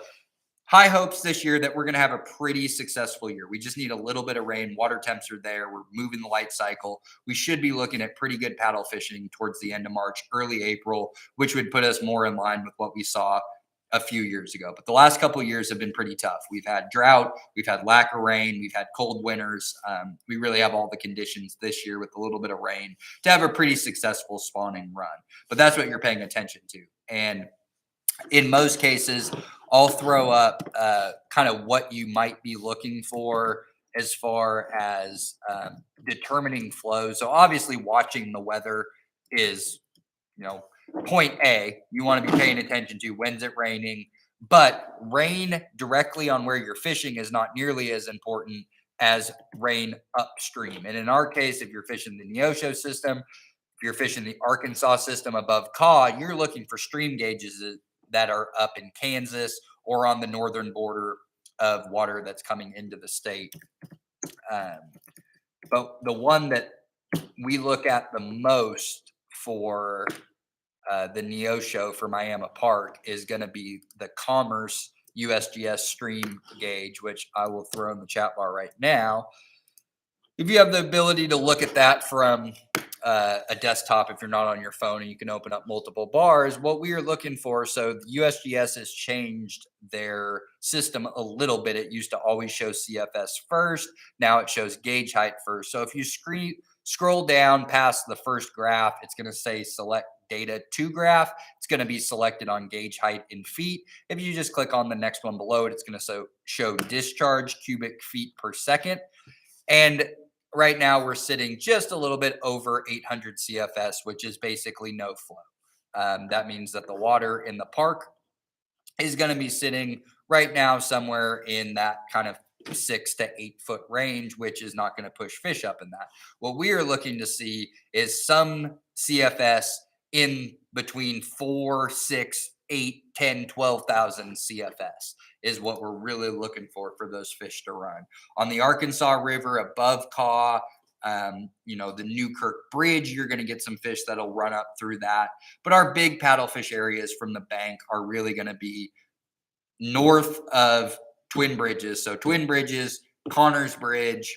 high hopes this year that we're going to have a pretty successful year. We just need a little bit of rain. Water temps are there. We're moving the light cycle. We should be looking at pretty good paddle fishing towards the end of March, early April, which would put us more in line with what we saw a few years ago. But the last couple of years have been pretty tough. We've had drought, we've had lack of rain, we've had cold winters. We really have all the conditions this year with a little bit of rain to have a pretty successful spawning run. But that's what you're paying attention to. And in most cases, I'll throw up kind of what you might be looking for as far as determining flow. So obviously watching the weather is, point A. You want to be paying attention to when's it raining, but rain directly on where you're fishing is not nearly as important as rain upstream. And in our case, if you're fishing the Neosho system, if you're fishing the Arkansas system above Caw, you're looking for stream gauges that are up in Kansas or on the northern border of water that's coming into the state. But the one that we look at the most for the Neosho for Miami Park is going to be the Commerce USGS stream gauge, which I will throw in the chat bar right now. If you have the ability to look at that from a desktop, if you're not on your phone and you can open up multiple bars, what we are looking for. So the USGS has changed their system a little bit. It used to always show CFS first. Now it shows gauge height first. So if you scroll down past the first graph, it's going to say select data to graph. It's going to be selected on gauge height in feet. If you just click on the next one below it, it's going to show discharge cubic feet per second. And right now we're sitting just a little bit over 800 CFS, which is basically no flow. That means that the water in the park is going to be sitting right now somewhere in that kind of 6 to 8 foot range, which is not going to push fish up in that. What we are looking to see is some CFS in between 4, 6, 8, 10, 12,000 CFS is what we're really looking for those fish to run. On the Arkansas River above Caw, the Newkirk Bridge, you're going to get some fish that'll run up through that. But our big paddlefish areas from the bank are really going to be north of Twin Bridges. So Twin Bridges, Connors Bridge,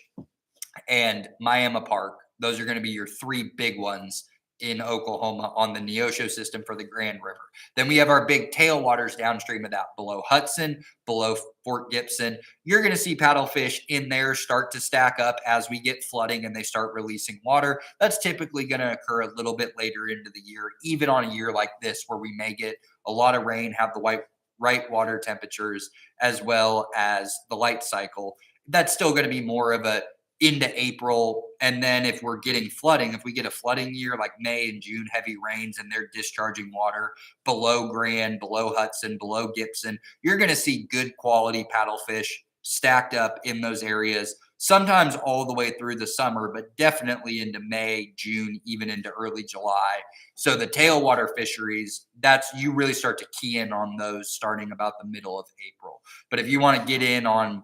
and Miami Park. Those are going to be your three big ones in Oklahoma on the Neosho system for the Grand River. Then we have our big tailwaters downstream of that, below Hudson, below Fort Gibson. You're going to see paddlefish in there start to stack up as we get flooding and they start releasing water. That's typically going to occur a little bit later into the year, even on a year like this where we may get a lot of rain, have the right water temperatures, as well as the light cycle. That's still going to be more of a into April. And then if we're getting flooding, if we get a flooding year like May and June, heavy rains, and they're discharging water below Grand, below Hudson, below Gibson, you're going to see good quality paddlefish stacked up in those areas, sometimes all the way through the summer, but definitely into May, June, even into early July. So the tailwater fisheries, you really start to key in on those starting about the middle of April. But if you want to get in on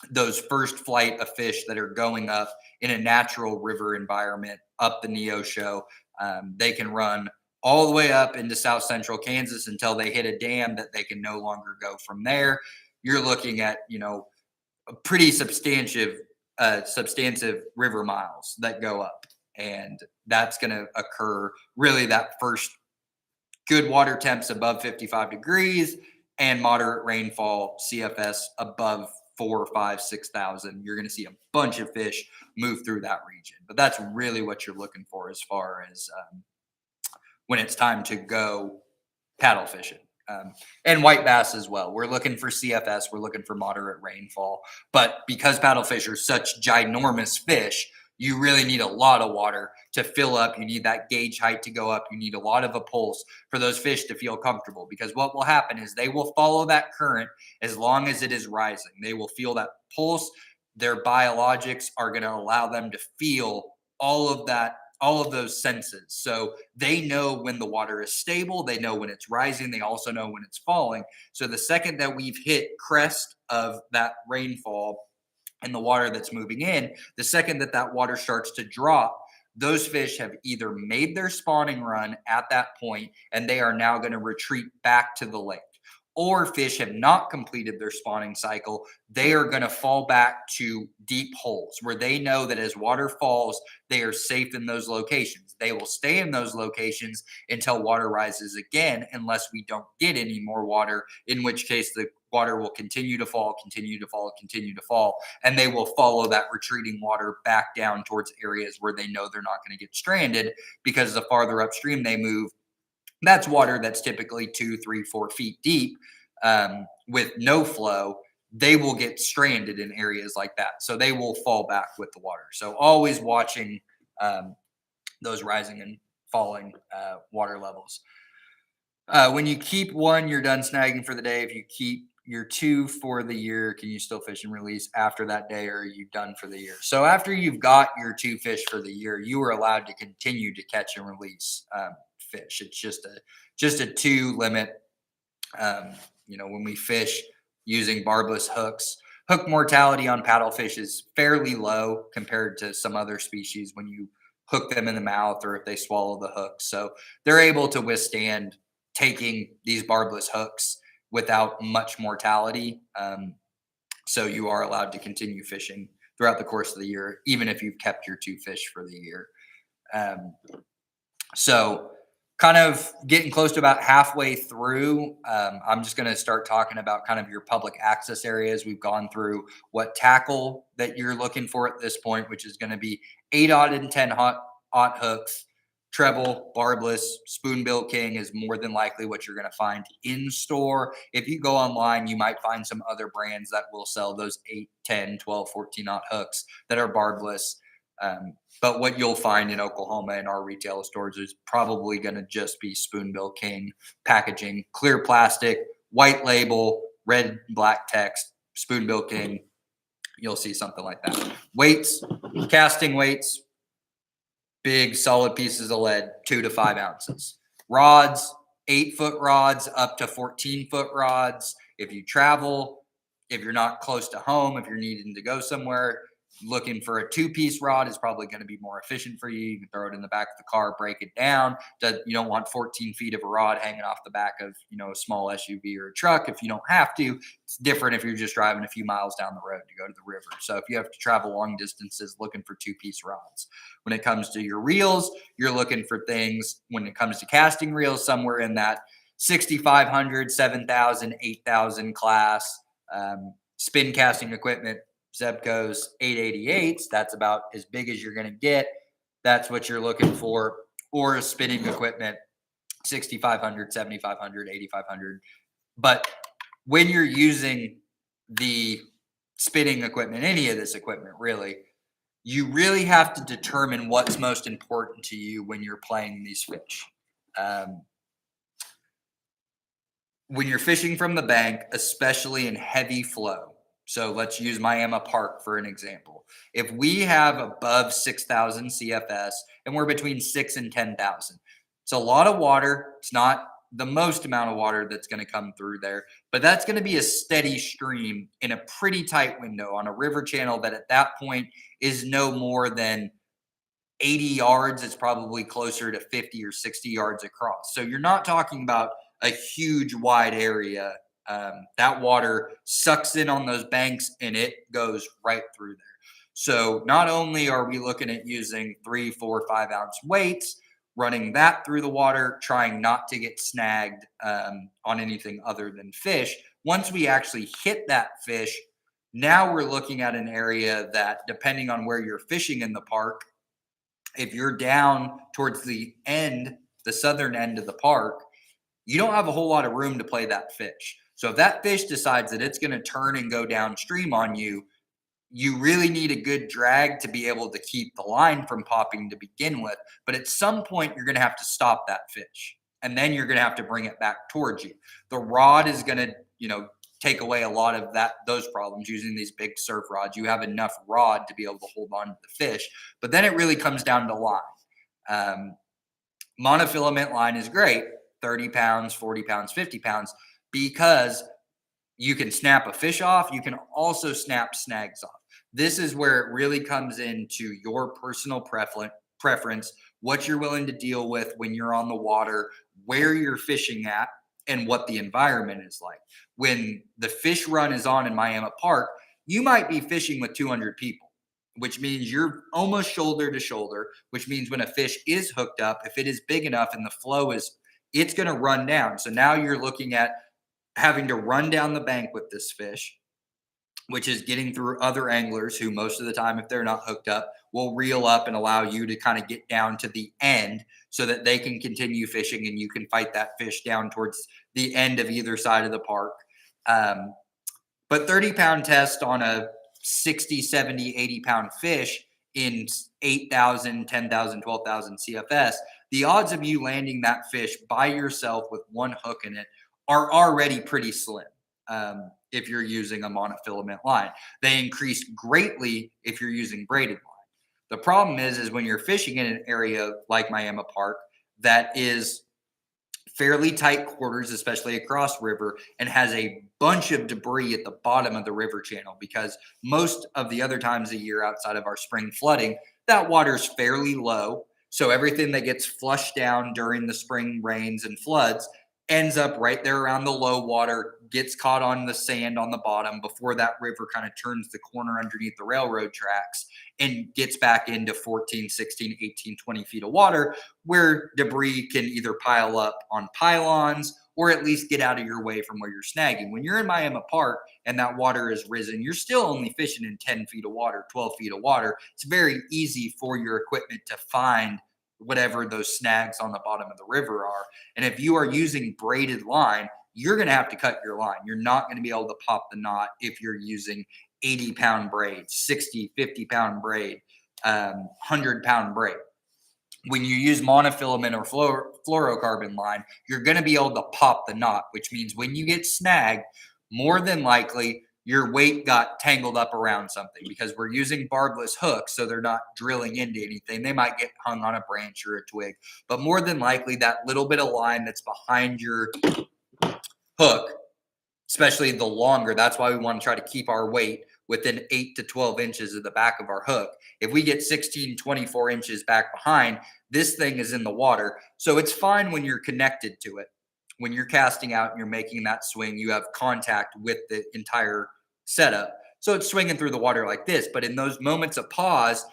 those first flight of fish that are going up in a natural river environment up the Neosho, they can run all the way up into south central Kansas until they hit a dam that they can no longer go from there. You're looking at, a pretty substantive river miles that go up. And that's going to occur really that first good water temps above 55 degrees and moderate rainfall CFS above 4, 5, 6,000. You're going to see a bunch of fish move through that region. But that's really what you're looking for as far as when it's time to go paddle fishing. And white bass as well. We're looking for CFS. We're looking for moderate rainfall. But because paddlefish are such ginormous fish, you really need a lot of water to fill up. You need that gauge height to go up. You need a lot of a pulse for those fish to feel comfortable, because what will happen is they will follow that current as long as it is rising. They will feel that pulse. Their biologics are going to allow them to feel all of those senses. So they know when the water is stable. They know when it's rising. They also know when it's falling. So the second that we've hit crest of that rainfall and the water that's moving in, the second that water starts to drop, those fish have either made their spawning run at that point and they are now going to retreat back to the lake, or fish have not completed their spawning cycle. They are going to fall back to deep holes where they know that as water falls, they are safe in those locations. They will stay in those locations until water rises again, unless we don't get any more water, in which case the water will continue to fall, continue to fall, continue to fall, and they will follow that retreating water back down towards areas where they know they're not going to get stranded, because the farther upstream they move, that's water that's typically 2, 3, 4 feet deep with no flow. They will get stranded in areas like that. So they will fall back with the water. So always watching those rising and falling water levels. When you keep one, you're done snagging for the day. If you keep your 2 for the year, can you still fish and release after that day, or are you done for the year? So after you've got your 2 fish for the year, you are allowed to continue to catch and release fish. It's just a 2 limit. When we fish using barbless hooks, hook mortality on paddlefish is fairly low compared to some other species when you hook them in the mouth or if they swallow the hook. So they're able to withstand taking these barbless hooks without much mortality. So you are allowed to continue fishing throughout the course of the year, even if you've kept your 2 fish for the year. So kind of getting close to about halfway through, I'm just going to start talking about kind of your public access areas. We've gone through what tackle that you're looking for at this point, which is going to be 8-aught and 10-aught hooks. Treble, barbless, spoonbill king is more than likely what you're going to find in store. If you go online, you might find some other brands that will sell those 8, 10, 12, 14-aught hooks that are barbless. But what you'll find in Oklahoma in our retail stores is probably going to just be spoonbill king packaging, clear plastic, white label, red and black text, spoonbill king. You'll see something like that. Weights, casting weights, big solid pieces of lead, 2 to 5 ounces. rods, 8-foot rods up to 14-foot rods. If you travel, if you're not close to home, if you're needing to go somewhere, looking for a 2-piece rod is probably going to be more efficient for you. You can throw it in the back of the car, break it down. You don't want 14 feet of a rod hanging off the back of, a small SUV or a truck. If you don't have to, it's different if you're just driving a few miles down the road to go to the river. So if you have to travel long distances, looking for 2-piece rods. When it comes to your reels, you're looking for things, when it comes to casting reels, somewhere in that 6,500, 7,000, 8,000 class. Spin casting equipment, Zebco's 888s, that's about as big as you're going to get. That's what you're looking for. Or a spinning equipment, 6,500, 7,500, 8,500. But when you're using the spinning equipment, any of this equipment really, you really have to determine what's most important to you when you're playing these fish. When you're fishing from the bank, especially in heavy flow, so let's use Miami Park for an example. If we have above 6,000 CFS and we're between 6 and 10,000, it's a lot of water. It's not the most amount of water that's going to come through there, but that's going to be a steady stream in a pretty tight window on a river channel that at that point is no more than 80 yards. It's probably closer to 50 or 60 yards across. So you're not talking about a huge wide area. That water sucks in on those banks and it goes right through there. So not only are we looking at using 3, 4, 5 ounce weights, running that through the water, trying not to get snagged on anything other than fish. Once we actually hit that fish, now we're looking at an area that, depending on where you're fishing in the park, if you're down towards the end, the southern end of the park, you don't have a whole lot of room to play that fish. So if that fish decides that it's going to turn and go downstream on you, you really need a good drag to be able to keep the line from popping to begin with. But at some point, you're going to have to stop that fish. And then you're going to have to bring it back towards you. The rod is going to, take away a lot of those problems using these big surf rods. You have enough rod to be able to hold on to the fish. But then it really comes down to line. Monofilament line is great, 30 pounds, 40 pounds, 50 pounds, because you can snap a fish off. You can also snap snags off. This is where it really comes into your personal preference, what you're willing to deal with when you're on the water, where you're fishing at, and what the environment is like. When the fish run is on in Miami Park, you might be fishing with 200 people, which means you're almost shoulder to shoulder, which means when a fish is hooked up, if it is big enough and the flow it's going to run down. So now you're looking at having to run down the bank with this fish, which is getting through other anglers who most of the time, if they're not hooked up, will reel up and allow you to kind of get down to the end so that they can continue fishing and you can fight that fish down towards the end of either side of the park. But 30-pound test on a 60, 70, 80-pound fish in 8,000, 10,000, 12,000 CFS, the odds of you landing that fish by yourself with one hook in it are already pretty slim. If you're using a monofilament line, they increase greatly if you're using braided line. The problem is when you're fishing in an area like Miami Park that is fairly tight quarters, especially across river, and has a bunch of debris at the bottom of the river channel, because most of the other times a year outside of our spring flooding, that water is fairly low. So everything that gets flushed down during the spring rains and floods ends up right there around the low water, gets caught on the sand on the bottom before that river kind of turns the corner underneath the railroad tracks and gets back into 14, 16, 18, 20 feet of water, where debris can either pile up on pylons or at least get out of your way from where you're snagging. When you're in Miami Park and that water is risen, you're still only fishing in 10 feet of water, 12 feet of water. It's very easy for your equipment to find whatever those snags on the bottom of the river are. And if you are using braided line, you're going to have to cut your line. You're not going to be able to pop the knot if you're using 80-pound braid, 60, 50-pound braid, 100-pound braid. When you use monofilament or fluorocarbon line, you're going to be able to pop the knot, which means when you get snagged, more than likely, your weight got tangled up around something, because we're using barbless hooks, so they're not drilling into anything. They might get hung on a branch or a twig, but more than likely that little bit of line that's behind your hook, especially the longer, that's why we want to try to keep our weight within 8 to 12 inches of the back of our hook. If we get 16, 24 inches back behind, this thing is in the water. So it's fine when you're connected to it. When you're casting out and you're making that swing, you have contact with the entire setup. So it's swinging through the water like this. But in those moments of pause,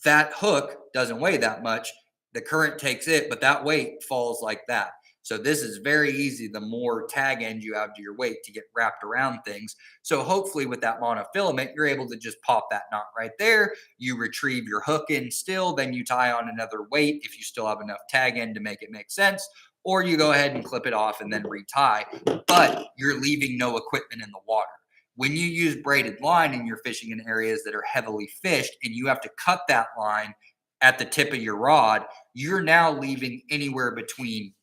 that hook doesn't weigh that much. The current takes it, but that weight falls like that. So this is very easy, the more tag end you have to your weight, to get wrapped around things. So hopefully with that monofilament, you're able to just pop that knot right there. You retrieve your hook in still, then you tie on another weight if you still have enough tag end to make it make sense, or you go ahead and clip it off and then retie, but you're leaving no equipment in the water. When you use braided line and you're fishing in areas that are heavily fished and you have to cut that line at the tip of your rod, you're now leaving anywhere between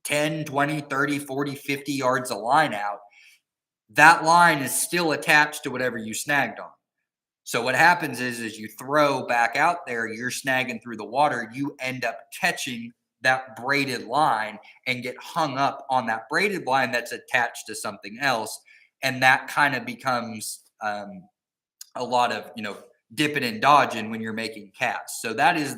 10, 20, 30, 40, 50 yards of line out. That line is still attached to whatever you snagged on. So what happens is you throw back out there, you're snagging through the water, you end up catching that braided line and get hung up on that braided line that's attached to something else. And that kind of becomes a lot of, dipping and dodging when you're making casts. So that is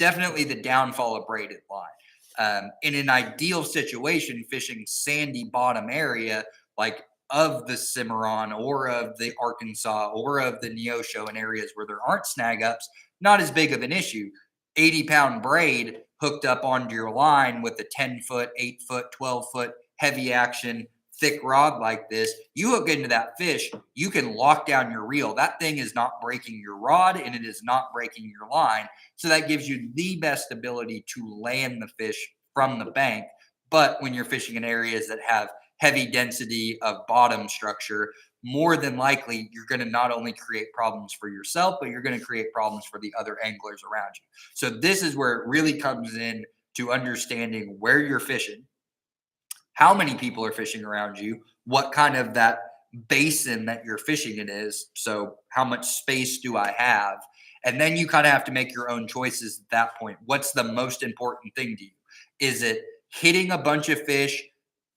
definitely the downfall of braided line. In an ideal situation, fishing sandy bottom area, like of the Cimarron or of the Arkansas or of the Neosho, in areas where there aren't snag ups, not as big of an issue. 80-pound braid hooked up onto your line with a 10-foot, 8-foot, 12-foot heavy action thick rod like this, you hook into that fish, you can lock down your reel. That thing is not breaking your rod and it is not breaking your line. So that gives you the best ability to land the fish from the bank. But when you're fishing in areas that have heavy density of bottom structure, more than likely you're going to not only create problems for yourself, but you're going to create problems for the other anglers around you. So this is where it really comes in to understanding where you're fishing, how many people are fishing around you, what kind of that basin that you're fishing in is. So how much space do I have? And then you kind of have to make your own choices at that point. What's the most important thing to you? Is it hitting a bunch of fish,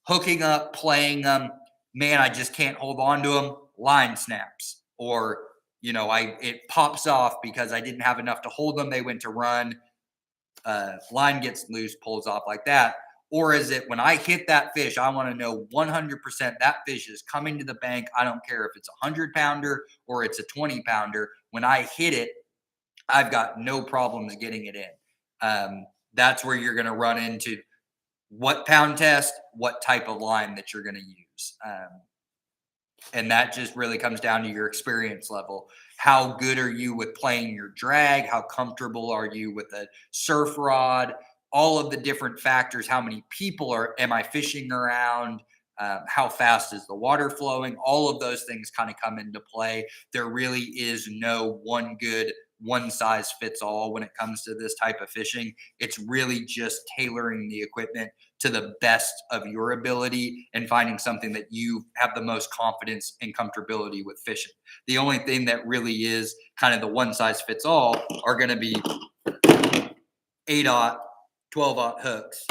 hooking up, playing them? Man, I just can't hold on to them. Line snaps. Or, it pops off because I didn't have enough to hold them. They went to run. Line gets loose, pulls off like that. Or is it when I hit that fish, I want to know 100% that fish is coming to the bank. I don't care if it's a 100-pounder or it's a 20-pounder. When I hit it, I've got no problems getting it in. That's where you're going to run into what pound test, what type of line that you're going to use. And that just really comes down to your experience level. How good are you with playing your drag? How comfortable are you with a surf rod? All of the different factors. How many people am I fishing around? How fast is the water flowing? All of those things kind of come into play. There really is no one good, one size fits all when it comes to this type of fishing. It's really just tailoring the equipment to the best of your ability and finding something that you have the most confidence and comfortability with fishing. The only thing that really is kind of the one size fits all are going to be 8-aught, 12-aught hooks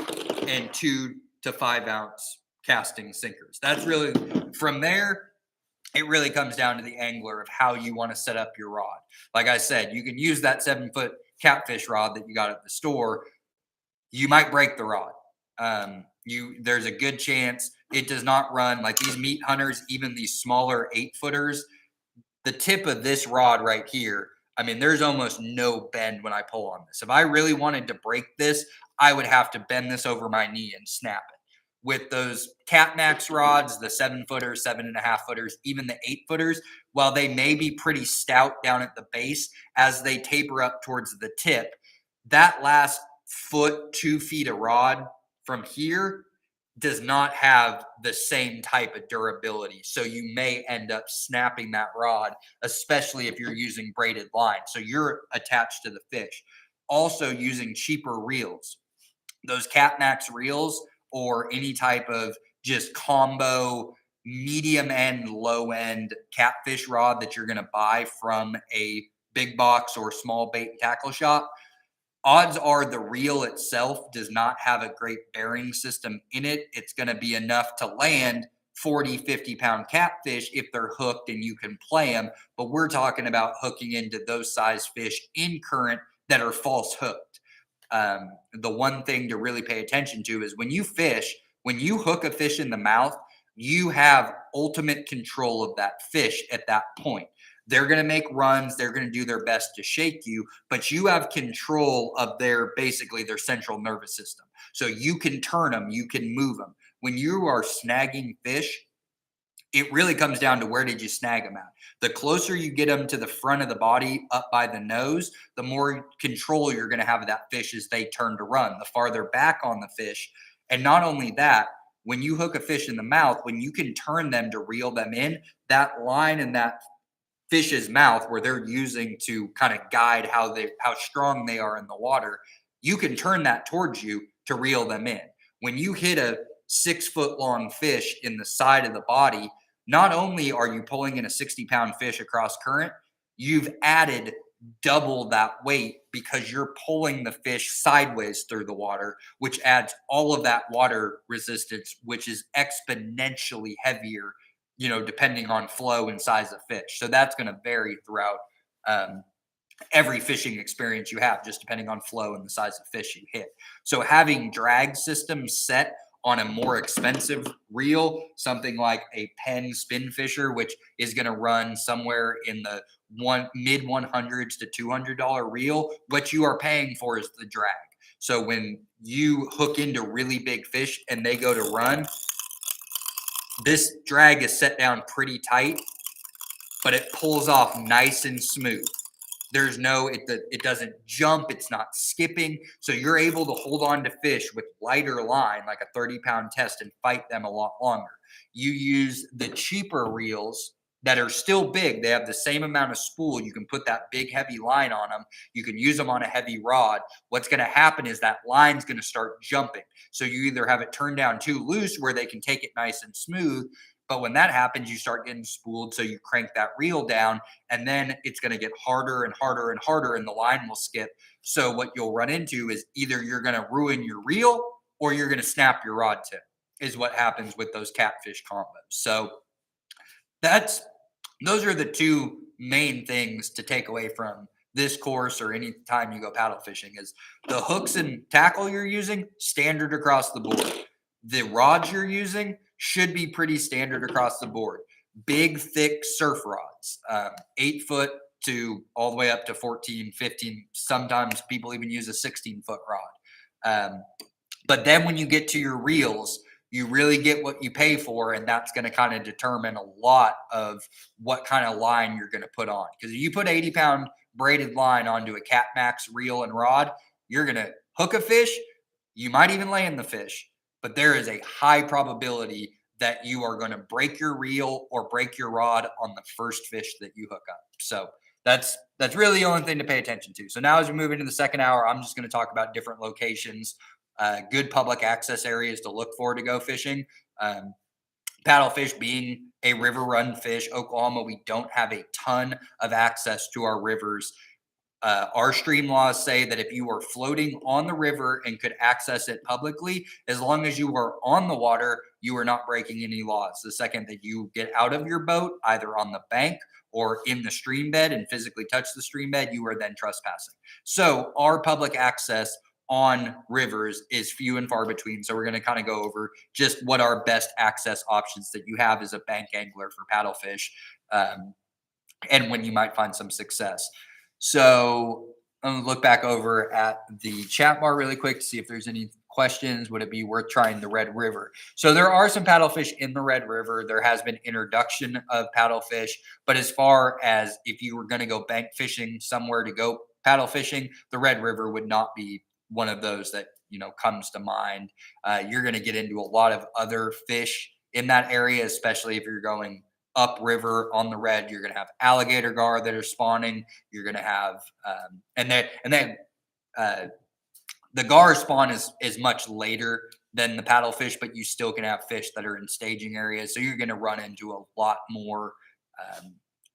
and 2 to 5 ounce casting sinkers. That's really, from there, it really comes down to the angler of how you want to set up your rod. Like I said, you can use that 7-foot catfish rod that you got at the store. You might break the rod. There's a good chance it does not run like these meat hunters, even these smaller 8-footers. The tip of this rod right here, I mean, there's almost no bend when I pull on this. If I really wanted to break this, I would have to bend this over my knee and snap it. With those Cat Max rods, the 7-footers, 7.5-footers, even the 8-footers, while they may be pretty stout down at the base, as they taper up towards the tip, that last foot, 2 feet of rod from here does not have the same type of durability. So you may end up snapping that rod, especially if you're using braided line. So you're attached to the fish. Also using cheaper reels. Those Cat Max reels or any type of just combo medium end, low end catfish rod that you're going to buy from a big box or small bait and tackle shop, odds are the reel itself does not have a great bearing system in it. It's going to be enough to land 40, 50-pound catfish if they're hooked and you can play them. But we're talking about hooking into those size fish in current that are false hooked. The one thing to really pay attention to is when you fish, when you hook a fish in the mouth, you have ultimate control of that fish at that point. They're going to make runs. They're going to do their best to shake you, but you have control of basically their central nervous system. So you can turn them, you can move them. When you are snagging fish, it really comes down to where did you snag them at. The closer you get them to the front of the body, up by the nose, the more control you're going to have of that fish as they turn to run. The farther back on the fish. And not only that, when you hook a fish in the mouth, when you can turn them to reel them in, that line in that fish's mouth where they're using to kind of guide how strong they are in the water, you can turn that towards you to reel them in. When you hit a 6-foot long fish in the side of the body, not only are you pulling in a 60-pound fish across current, you've added double that weight because you're pulling the fish sideways through the water, which adds all of that water resistance, which is exponentially heavier, depending on flow and size of fish. So that's going to vary throughout every fishing experience you have, just depending on flow and the size of fish you hit. So having drag systems set on a more expensive reel, something like a Penn Spin Fisher, which is going to run somewhere in the mid 100s to $200 reel, what you are paying for is the drag. So when you hook into really big fish and they go to run, this drag is set down pretty tight, but it pulls off nice and smooth. There's it doesn't jump. It's not skipping. So you're able to hold on to fish with lighter line, like a 30-pound test, and fight them a lot longer. You use the cheaper reels that are still big. They have the same amount of spool. You can put that big, heavy line on them. You can use them on a heavy rod. What's going to happen is that line's going to start jumping. So you either have it turned down too loose where they can take it nice and smooth, but when that happens, you start getting spooled. So you crank that reel down, and then it's going to get harder and harder and harder, and the line will skip. So what you'll run into is either you're going to ruin your reel or you're going to snap your rod tip, is what happens with those catfish combos. So those are the two main things to take away from this course or any time you go paddle fishing is the hooks and tackle you're using, standard across the board. The rods you're using should be pretty standard across the board. Big, thick surf rods, 8 foot to all the way up to 14, 15. Sometimes people even use a 16-foot rod. But then when you get to your reels, you really get what you pay for, and that's going to kind of determine a lot of what kind of line you're going to put on. Because if you put 80-pound braided line onto a Cat Max reel and rod, you're going to hook a fish. You might even land the fish, but there is a high probability that you are going to break your reel or break your rod on the first fish that you hook up. So that's really the only thing to pay attention to. So now as we move into the second hour, I'm just going to talk about different locations, good public access areas to look for to go fishing. Paddlefish being a river run fish, Oklahoma, we don't have a ton of access to our rivers. Our stream laws say that if you are floating on the river and could access it publicly, as long as you are on the water, you are not breaking any laws. The second that you get out of your boat, either on the bank or in the stream bed and physically touch the stream bed, you are then trespassing. So our public access on rivers is few and far between. So we're going to kind of go over just what our best access options that you have as a bank angler for paddlefish, and when you might find some success. So I'm going to look back over at the chat bar really quick to see if there's any questions. Would it be worth trying the Red River? So there are some paddlefish in the Red River. There has been introduction of paddlefish, but as far as if you were going to go bank fishing somewhere to go paddle fishing, the Red River would not be one of those that, comes to mind. You're going to get into a lot of other fish in that area, especially if you're going upriver on the Red. You're going to have alligator gar that are spawning. You're going to have, the gar spawn is much later than the paddlefish, but you still can have fish that are in staging areas. So you're going to run into a lot more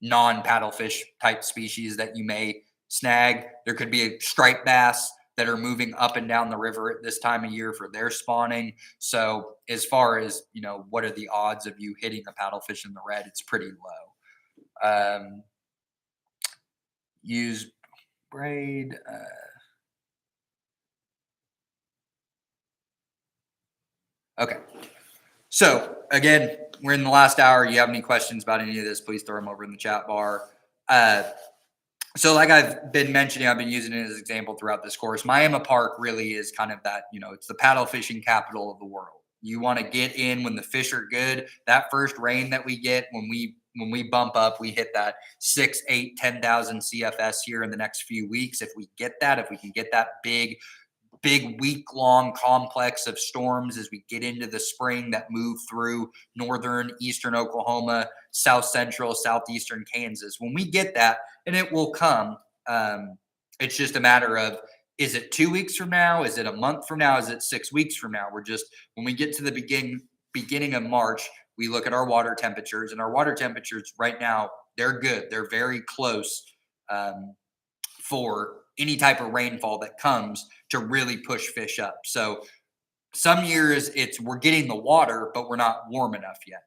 non-paddlefish type species that you may snag. There could be a striped bass that are moving up and down the river at this time of year for their spawning. So as far as, what are the odds of you hitting a paddlefish in the red, it's pretty low. Use braid. Okay. So again, we're in the last hour. You have any questions about any of this, please throw them over in the chat bar. So like I've been mentioning, I've been using it as an example throughout this course. Miami Park really is kind of that, it's the paddle fishing capital of the world. You want to get in when the fish are good. That first rain that we get, when we bump up, we hit that 6, 8, 10,000 CFS here in the next few weeks. If we can get that big week-long complex of storms as we get into the spring that move through northern, eastern Oklahoma, south central, southeastern Kansas. When we get that, and it will come, it's just a matter of, is it 2 weeks from now? Is it a month from now? Is it 6 weeks from now? When we get to the beginning of March, we look at our water temperatures, and our water temperatures right now, they're good. They're very close for any type of rainfall that comes to really push fish up. So some years we're getting the water, but we're not warm enough yet,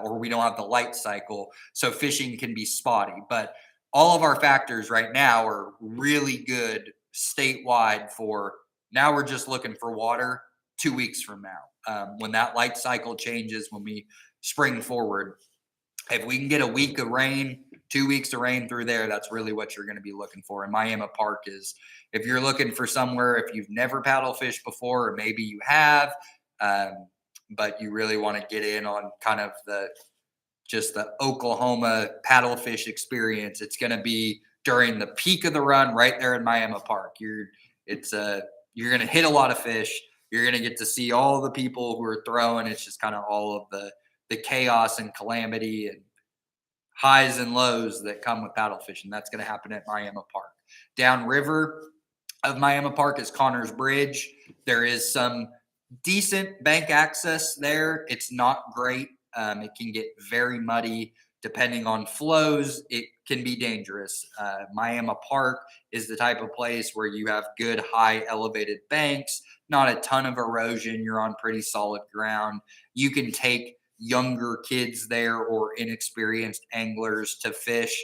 or we don't have the light cycle. So fishing can be spotty, but all of our factors right now are really good statewide for now. We're just looking for water 2 weeks from now. When that light cycle changes, when we spring forward, if we can get a week of rain, 2 weeks of rain through there, that's really what you're going to be looking for. And Miami Park is, if you're looking for somewhere, if you've never paddle fished before, or maybe you have, but you really want to get in on kind of the Oklahoma paddle fish experience, it's going to be during the peak of the run right there in Miami Park. You're going to hit a lot of fish. You're going to get to see all the people who are throwing. It's just kind of all of the chaos and calamity and highs and lows that come with paddle fishing. That's going to happen at Miami Park. Downriver of Miami Park is Connors Bridge. There is some decent bank access there. It's not great. It can get very muddy depending on flows. It can be dangerous. Miami Park is the type of place where you have good high elevated banks, not a ton of erosion. You're on pretty solid ground. You can take younger kids there or inexperienced anglers to fish.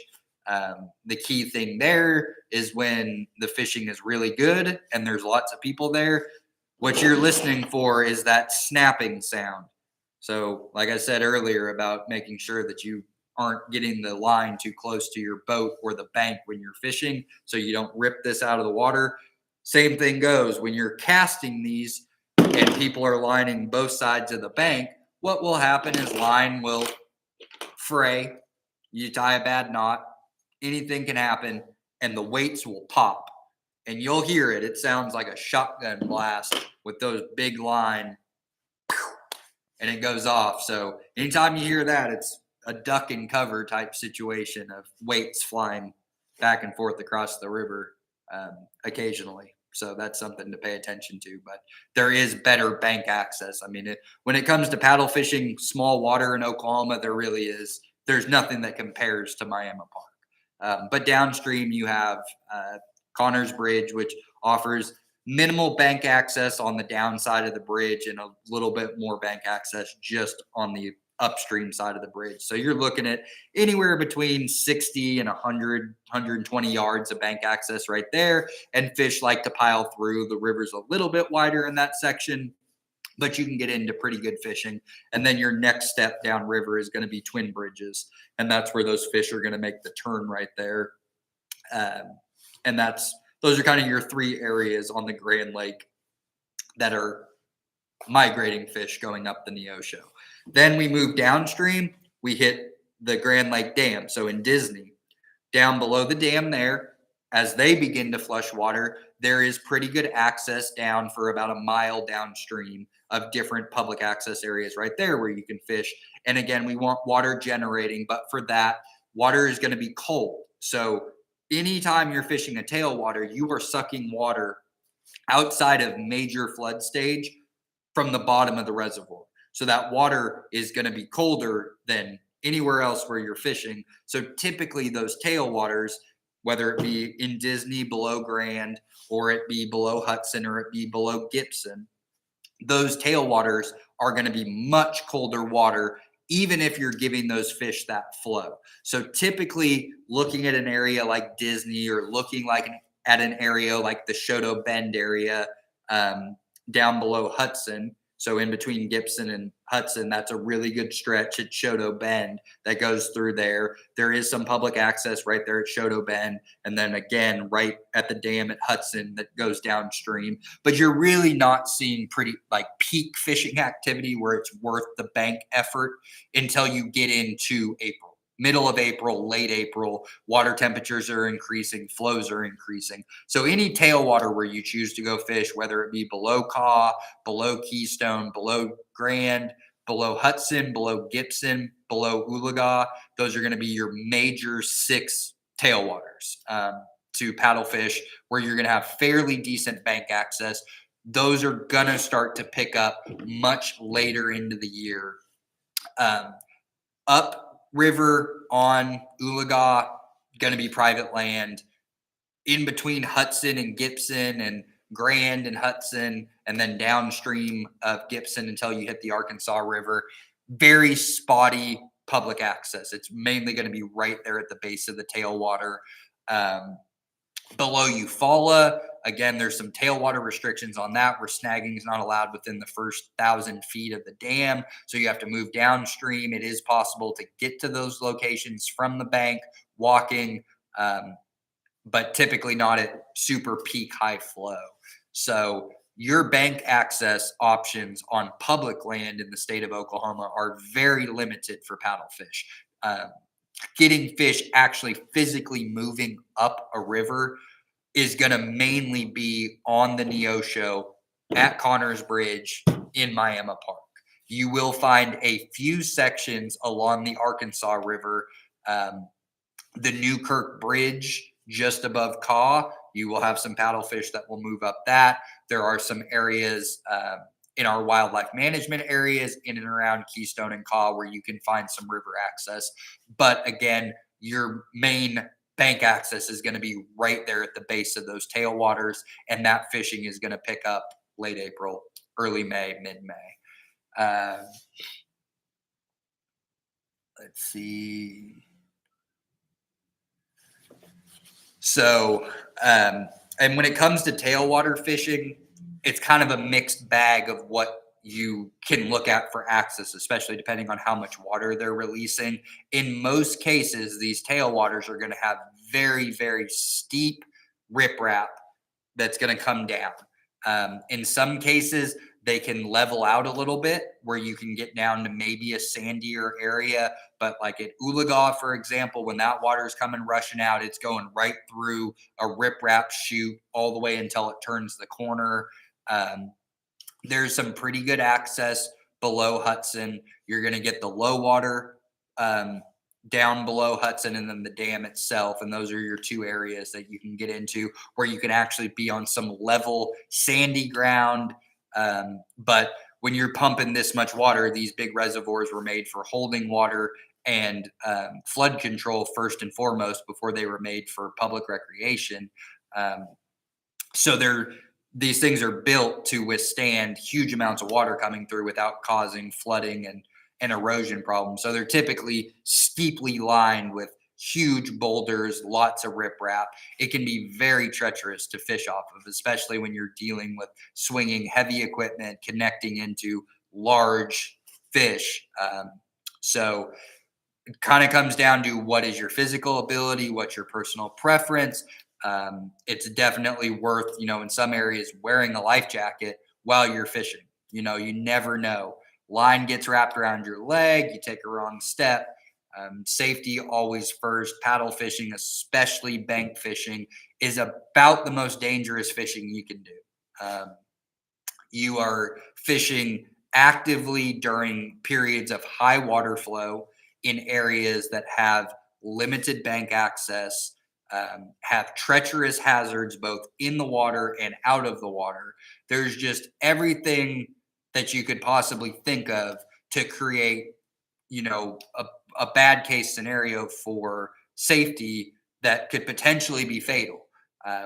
The key thing there is when the fishing is really good and there's lots of people there, what you're listening for is that snapping sound. So like I said earlier about making sure that you aren't getting the line too close to your boat or the bank when you're fishing, so you don't rip this out of the water. Same thing goes when you're casting these and people are lining both sides of the bank. What will happen is line will fray. You tie a bad knot, anything can happen, and the weights will pop. And you'll hear it. It sounds like a shotgun blast with those big line, and it goes off. So anytime you hear that, it's a duck and cover type situation of weights flying back and forth across the river occasionally. So that's something to pay attention to. But there is better bank access. I mean, when it comes to paddle fishing, small water in Oklahoma, there really is. There's nothing that compares to Miami Park. But downstream, you have Connors Bridge, which offers minimal bank access on the downside of the bridge and a little bit more bank access just on the upstream side of the bridge. So you're looking at anywhere between 60 and 100, 120 yards of bank access right there. And fish like to pile through. The river's a little bit wider in that section, but you can get into pretty good fishing. And then your next step downriver is going to be Twin Bridges. And that's where those fish are going to make the turn right there. And those are kind of your three areas on the Grand Lake that are migrating fish going up the Neosho. Then we move downstream, we hit the Grand Lake Dam. So in Disney, down below the dam there, as they begin to flush water, there is pretty good access down for about a mile downstream of different public access areas right there where you can fish. And again, we want water generating, but for that, water is going to be cold. So anytime you're fishing a tailwater, you are sucking water outside of major flood stage from the bottom of the reservoir. So that water is going to be colder than anywhere else where you're fishing. So typically those tailwaters, whether it be in Disney below Grand, or it be below Hudson, or it be below Gibson, those tailwaters are going to be much colder water, even if you're giving those fish that flow. So typically looking at an area like Disney, or looking at an area like the Shoto Bend area, down below Hudson, so in between Gibson and Hudson, that's a really good stretch at Shoto Bend that goes through there. There is some public access right there at Shoto Bend, and then again right at the dam at Hudson that goes downstream. But you're really not seeing pretty like peak fishing activity where it's worth the bank effort until you get into April. Middle of April, late April, water temperatures are increasing, flows are increasing. So any tailwater where you choose to go fish, whether it be below Caw, below Keystone, below Grand, below Hudson, below Gibson, below Oologah, those are going to be your major 6 tailwaters to paddlefish, where you're going to have fairly decent bank access. Those are going to start to pick up much later into the year. Up river on Oologah, going to be private land. In between Hudson and Gibson, and Grand and Hudson, and then downstream of Gibson until you hit the Arkansas River, very spotty public access. It's mainly going to be right there at the base of the tailwater. Below Eufaula, again, there's some tailwater restrictions on that, where snagging is not allowed within the first 1,000 feet of the dam. So you have to move downstream. It is possible to get to those locations from the bank walking, but typically not at super peak high flow. So your bank access options on public land in the state of Oklahoma are very limited for paddlefish. Getting fish actually physically moving up a river is going to mainly be on the Neosho, at Connors Bridge, in Miami Park. You will find a few sections along the Arkansas River, the Newkirk Bridge just above Caw. You will have some paddlefish that will move up that. There are some areas in our wildlife management areas in and around Keystone and Caw where you can find some river access. But again, your main bank access is going to be right there at the base of those tailwaters, and that fishing is going to pick up late April, early May, mid-May. Let's see. So, and when it comes to tailwater fishing, it's kind of a mixed bag of what you can look at for access, especially depending on how much water they're releasing. In most cases, these tailwaters are going to have very, very steep riprap that's going to come down. In some cases, they can level out a little bit where you can get down to maybe a sandier area. But like at Oologah, for example, when that water is coming rushing out, it's going right through a riprap chute all the way until it turns the corner. There's some pretty good access below Hudson. You're going to get the low water down below Hudson, and then the dam itself. And those are your 2 areas that you can get into where you can actually be on some level sandy ground. But when you're pumping this much water, these big reservoirs were made for holding water and flood control first and foremost before they were made for public recreation. So these things are built to withstand huge amounts of water coming through without causing flooding and erosion problems. So they're typically steeply lined with huge boulders, lots of riprap. It can be very treacherous to fish off of, especially when you're dealing with swinging heavy equipment, connecting into large fish. So it kind of comes down to what is your physical ability, what's your personal preference. It's definitely worth, in some areas, wearing a life jacket while you're fishing. You never know. Line gets wrapped around your leg, you take a wrong step. Safety always first. Paddle fishing, especially bank fishing, is about the most dangerous fishing you can do. You are fishing actively during periods of high water flow in areas that have limited bank access, have treacherous hazards both in the water and out of the water. There's just everything that you could possibly think of to create, a bad case scenario for safety that could potentially be fatal.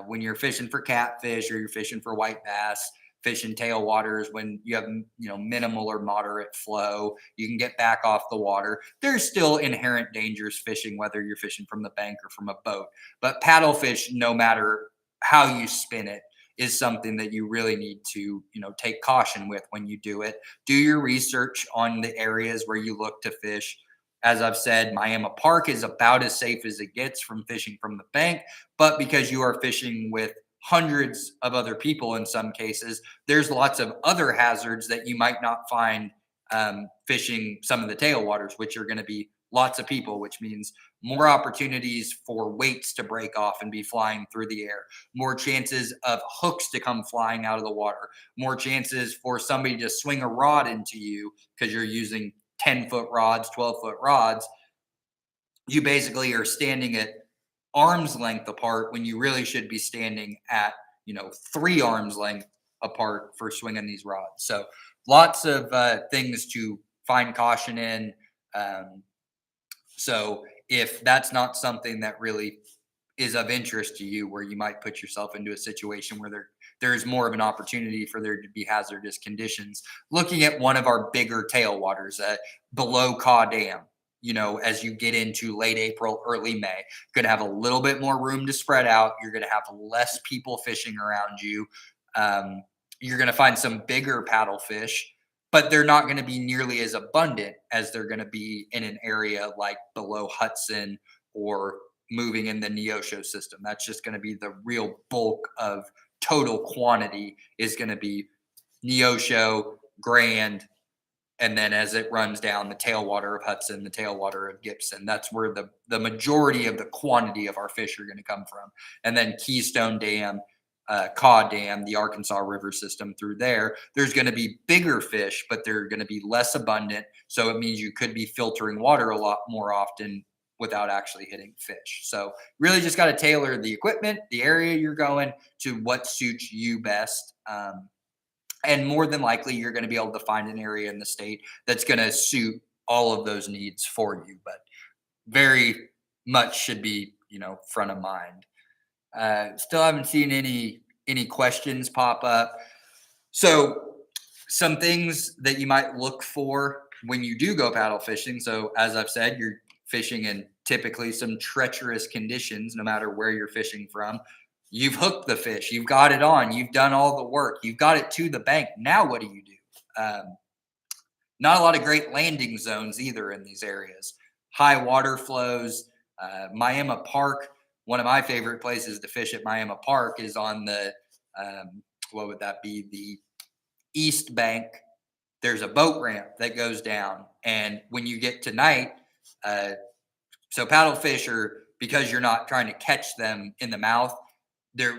When you're fishing for catfish or you're fishing for white bass, fishing tailwaters, when you have minimal or moderate flow, you can get back off the water. There's still inherent dangers fishing, whether you're fishing from the bank or from a boat. But paddlefish, no matter how you spin it, is something that you really need to take caution with when you do it. Do your research on the areas where you look to fish. As I've said, Miami Park is about as safe as it gets from fishing from the bank, but because you are fishing with hundreds of other people in some cases, there's lots of other hazards that you might not find fishing some of the tailwaters, which are going to be lots of people, which means more opportunities for weights to break off and be flying through the air, more chances of hooks to come flying out of the water, more chances for somebody to swing a rod into you because you're using 10-foot rods, 12-foot rods. You basically are standing at arm's length apart when you really should be standing at 3 arms length apart for swinging these rods. So lots of things to find caution in. So if that's not something that really is of interest to you, where you might put yourself into a situation where there's more of an opportunity for there to be hazardous conditions, looking at one of our bigger tailwaters below Caw Dam, as you get into late April, early May, going to have a little bit more room to spread out. You're going to have less people fishing around you. You're going to find some bigger paddlefish, but they're not going to be nearly as abundant as they're going to be in an area like below Hudson or moving in the Neosho system. That's just going to be the real bulk of total quantity, is going to be Neosho, Grand, and then as it runs down, the tailwater of Hudson, the tailwater of Gibson. That's where the majority of the quantity of our fish are going to come from. And then Keystone Dam, Caw Dam, the Arkansas River system through there, there's going to be bigger fish, but they're going to be less abundant. So it means you could be filtering water a lot more often without actually hitting fish. So really just got to tailor the equipment, the area you're going, to what suits you best. And more than likely, you're going to be able to find an area in the state that's going to suit all of those needs for you. But very much should be, front of mind. Still haven't seen any questions pop up. So some things that you might look for when you do go paddle fishing. So as I've said, you're fishing in typically some treacherous conditions, no matter where you're fishing from. You've hooked the fish, you've got it on, you've done all the work, you've got it to the bank. Now what do you do? Not a lot of great landing zones either in these areas. High water flows. Miami Park, one of my favorite places to fish at Miami Park is on the, what would that be? The east bank. There's a boat ramp that goes down. And when you get to night, so paddlefish are, because you're not trying to catch them in the mouth, they're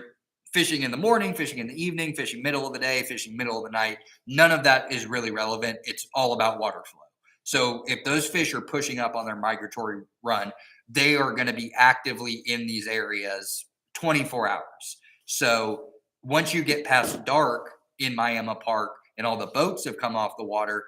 fishing in the morning, fishing in the evening, fishing middle of the day, fishing middle of the night. None of that is really relevant. It's all about water flow. So if those fish are pushing up on their migratory run, they are going to be actively in these areas 24 hours. So once you get past dark in Miami Park and all the boats have come off the water,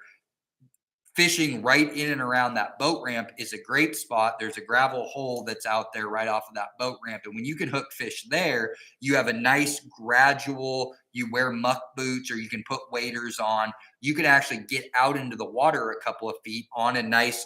fishing right in and around that boat ramp is a great spot. There's a gravel hole that's out there right off of that boat ramp. And when you can hook fish there, you have a nice gradual, you wear muck boots or you can put waders on. You can actually get out into the water a couple of feet on a nice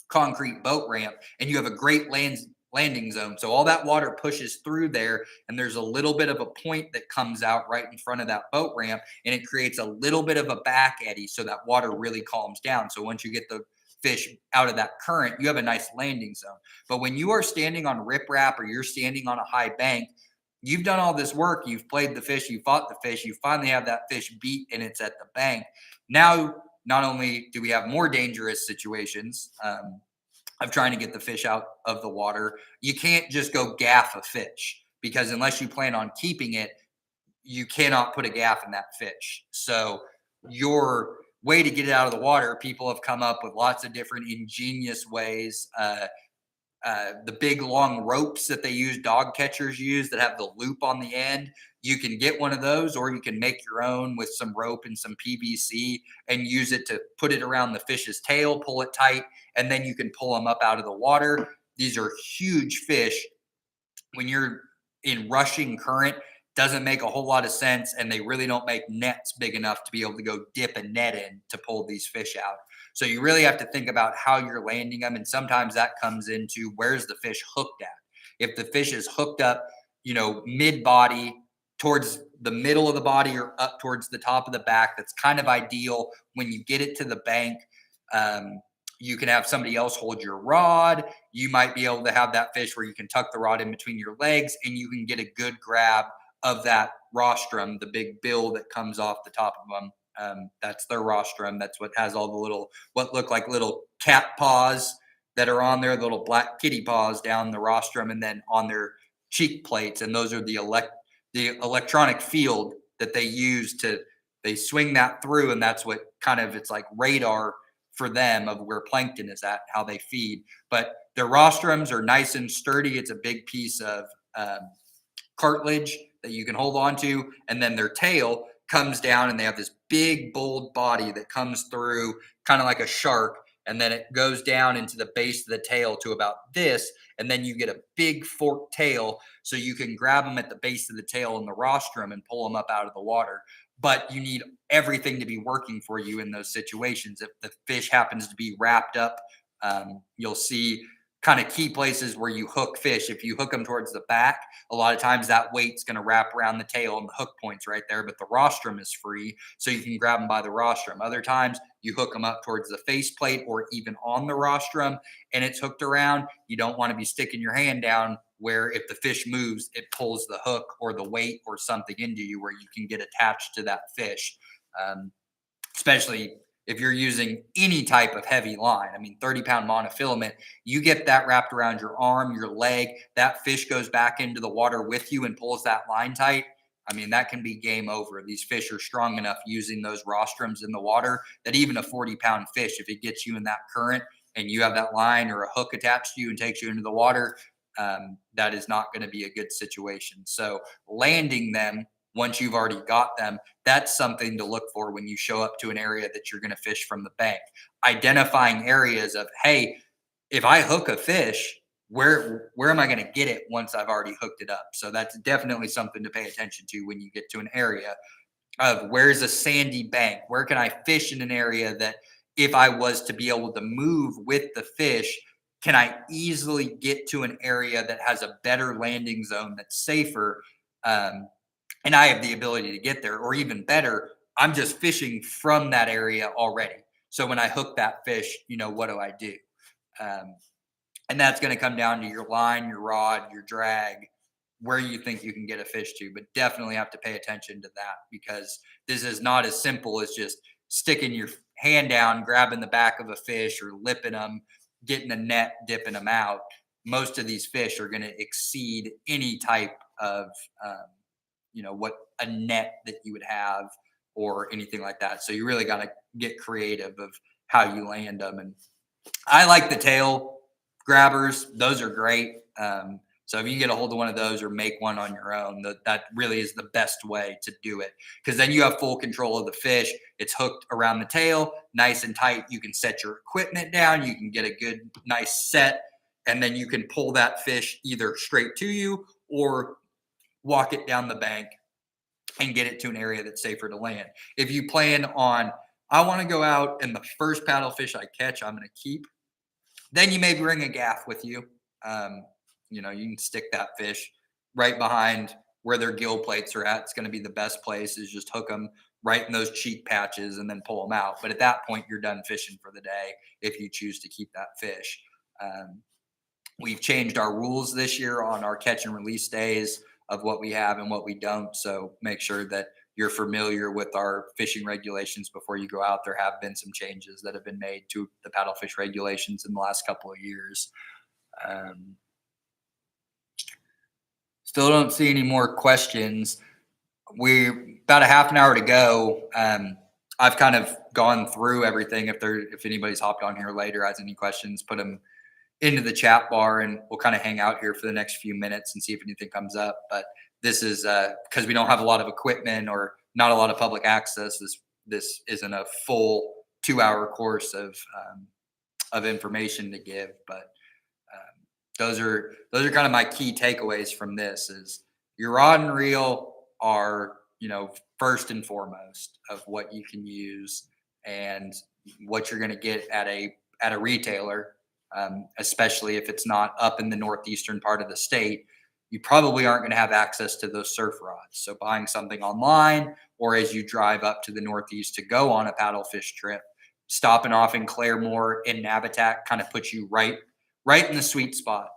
concrete boat ramp, and you have a great landing zone. So all that water pushes through there, and there's a little bit of a point that comes out right in front of that boat ramp, and it creates a little bit of a back eddy so that water really calms down. So once you get the fish out of that current, you have a nice landing zone. But when you are standing on riprap or you're standing on a high bank, you've done all this work, you've played the fish, you fought the fish, you finally have that fish beat and it's at the bank. Now, not only do we have more dangerous situations of trying to get the fish out of the water, you can't just go gaff a fish, because unless you plan on keeping it, you cannot put a gaff in that fish. So your way to get it out of the water, people have come up with lots of different ingenious ways. the big long ropes that they use, dog catchers use that have the loop on the end. You can get one of those, or you can make your own with some rope and some PVC and use it to put it around the fish's tail, pull it tight, and then you can pull them up out of the water. These are huge fish. When you're in rushing current, doesn't make a whole lot of sense, and they really don't make nets big enough to be able to go dip a net in to pull these fish out. So you really have to think about how you're landing them, and sometimes that comes into where's the fish hooked at. If the fish is hooked up, mid body towards the middle of the body or up towards the top of the back, that's kind of ideal. When you get it to the bank, you can have somebody else hold your rod. You might be able to have that fish where you can tuck the rod in between your legs and you can get a good grab of that rostrum, the big bill that comes off the top of them. That's their rostrum. That's what has all the what look like little cat paws that are on there, the little black kitty paws down the rostrum, and then on their cheek plates. And those are the electronic field that they use they swing that through. And that's what it's like radar for them of where plankton is at, how they feed. But their rostrums are nice and sturdy. It's a big piece of cartilage that you can hold on to. And then their tail comes down and they have this big, bold body that comes through kind of like a shark. And then it goes down into the base of the tail to about this. And then you get a big forked tail. So you can grab them at the base of the tail and the rostrum and pull them up out of the water. But you need everything to be working for you in those situations. If the fish happens to be wrapped up, you'll see kind of key places where you hook fish. If you hook them towards the back, a lot of times that weight's going to wrap around the tail and the hook point's right there, but the rostrum is free, so you can grab them by the rostrum. Other times you hook them up towards the faceplate or even on the rostrum and it's hooked around. You don't want to be sticking your hand down where if the fish moves, it pulls the hook or the weight or something into you where you can get attached to that fish. Especially if you're using any type of heavy line. I mean, 30-pound monofilament, you get that wrapped around your arm, your leg, that fish goes back into the water with you and pulls that line tight. I mean, that can be game over. These fish are strong enough using those rostrums in the water that even a 40-pound fish, if it gets you in that current and you have that line or a hook attached to you and takes you into the water, that is not going to be a good situation. So landing them once you've already got them, that's something to look for when you show up to an area that you're going to fish from the bank. Identifying areas of, hey, if I hook a fish, where am I going to get it once I've already hooked it up? So that's definitely something to pay attention to when you get to an area of where's a sandy bank? Where can I fish in an area that if I was to be able to move with the fish, can I easily get to an area that has a better landing zone that's safer? And I have the ability to get there, or even better, I'm just fishing from that area already. So when I hook that fish, what do I do? And that's going to come down to your line, your rod, your drag, where you think you can get a fish to, but definitely have to pay attention to that because this is not as simple as just sticking your hand down, grabbing the back of a fish or lipping them, getting a net, dipping them out. Most of these fish are going to exceed any type of, what a net that you would have or anything like that. So you really got to get creative of how you land them. And I like the tail grabbers. Those are great. So if you can get a hold of one of those or make one on your own, that really is the best way to do it. Because then you have full control of the fish. It's hooked around the tail, nice and tight. You can set your equipment down. You can get a good, nice set. And then you can pull that fish either straight to you or walk it down the bank and get it to an area that's safer to land. If you plan on, I want to go out and the first paddlefish I catch, I'm going to keep, then you may bring a gaff with you. You can stick that fish right behind where their gill plates are at. It's going to be the best place is just hook them right in those cheek patches and then pull them out. But at that point, you're done fishing for the day if you choose to keep that fish. We've changed our rules this year on our catch and release days of what we have and what we don't. So make sure that you're familiar with our fishing regulations before you go out. There have been some changes that have been made to the paddlefish regulations in the last couple of years. Still don't see any more questions. We're about a half an hour to go. I've kind of gone through everything. If anybody's hopped on here later, has any questions, put them into the chat bar, and we'll kind of hang out here for the next few minutes and see if anything comes up. But this is because we don't have a lot of equipment or not a lot of public access. This isn't a full 2 hour course of information to give, but those are kind of my key takeaways from this. Is your rod and reel are, first and foremost of what you can use and what you're going to get at a retailer, especially if it's not up in the northeastern part of the state. You probably aren't going to have access to those surf rods. So buying something online, or as you drive up to the northeast to go on a paddlefish trip, stopping off in Claremore and Navitac kind of puts you right in the sweet spot.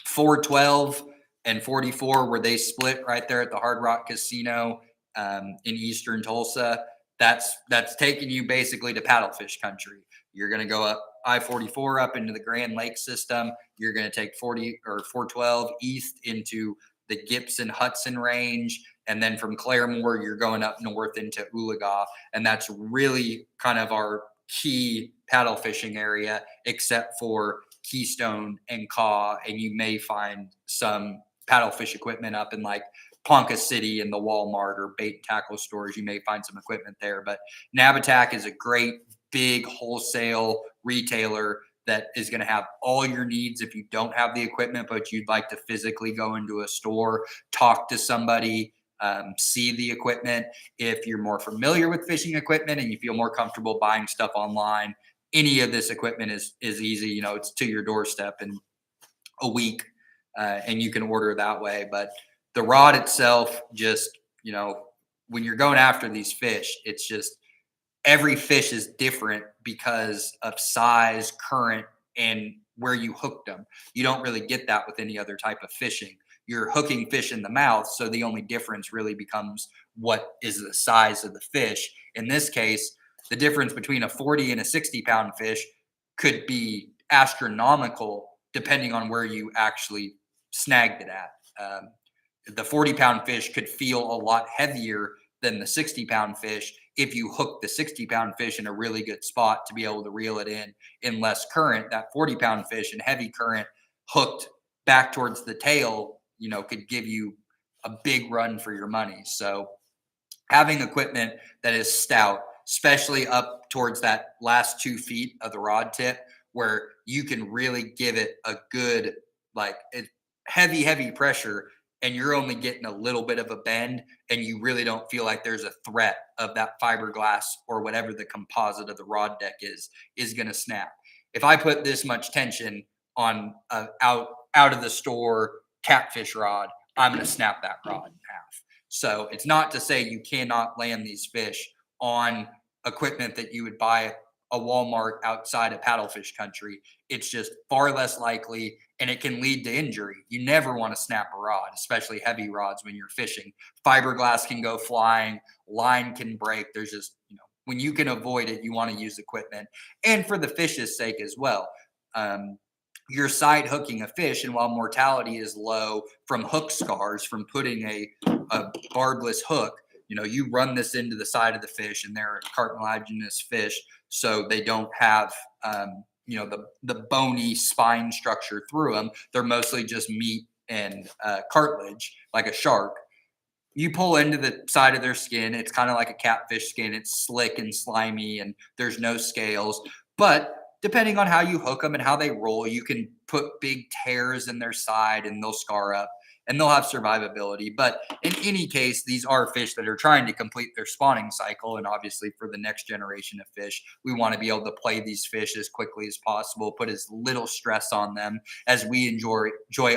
412 and 44, where they split right there at the Hard Rock Casino in eastern Tulsa. That's taking you basically to paddlefish country. You're going to go up I-44 up into the Grand Lake system. You're going to take 40 or 412 east into the Gibson Hudson range. And then from Claremore, you're going up north into Oologah. And that's really kind of our key paddle fishing area, except for Keystone and Caw. And you may find some paddlefish equipment up in like Ponca City and the Walmart or bait and tackle stores. You may find some equipment there. But Navitac is a great big wholesale retailer that is going to have all your needs if you don't have the equipment, but you'd like to physically go into a store, talk to somebody, see the equipment. If you're more familiar with fishing equipment and you feel more comfortable buying stuff online, any of this equipment is easy. It's to your doorstep in a week, and you can order that way. But the rod itself, just, when you're going after these fish, it's just every fish is different because of size, current, and where you hooked them. You don't really get that with any other type of fishing. You're hooking fish in the mouth, so the only difference really becomes what is the size of the fish. In this case, the difference between a 40 and a 60-pound fish could be astronomical depending on where you actually snagged it at. The 40-pound fish could feel a lot heavier than the 60-pound fish if you hook the 60-pound fish in a really good spot to be able to reel it in less current. That 40-pound fish in heavy current hooked back towards the tail, could give you a big run for your money. So having equipment that is stout, especially up towards that last 2 feet of the rod tip, where you can really give it a good, heavy pressure, and you're only getting a little bit of a bend, and you really don't feel like there's a threat of that fiberglass or whatever the composite of the rod deck is going to snap. If I put this much tension on out of the store catfish rod, I'm going to snap that rod in half. So it's not to say you cannot land these fish on equipment that you would buy at a Walmart outside of paddlefish country. It's just far less likely, and it can lead to injury. You never want to snap a rod, especially heavy rods when you're fishing. Fiberglass can go flying, line can break. There's just, when you can avoid it, you want to use equipment. And for the fish's sake as well. You're side hooking a fish, and while mortality is low from hook scars from putting a barbless hook, you run this into the side of the fish, and they're cartilaginous fish, so they don't have the bony spine structure through them. They're mostly just meat and cartilage, like a shark. You pull into the side of their skin, it's kind of like a catfish skin. It's slick and slimy, and there's no scales. But depending on how you hook them and how they roll, you can put big tears in their side, and they'll scar up, and they'll have survivability. But in any case, these are fish that are trying to complete their spawning cycle. And obviously for the next generation of fish, we want to be able to play these fish as quickly as possible, put as little stress on them as we enjoy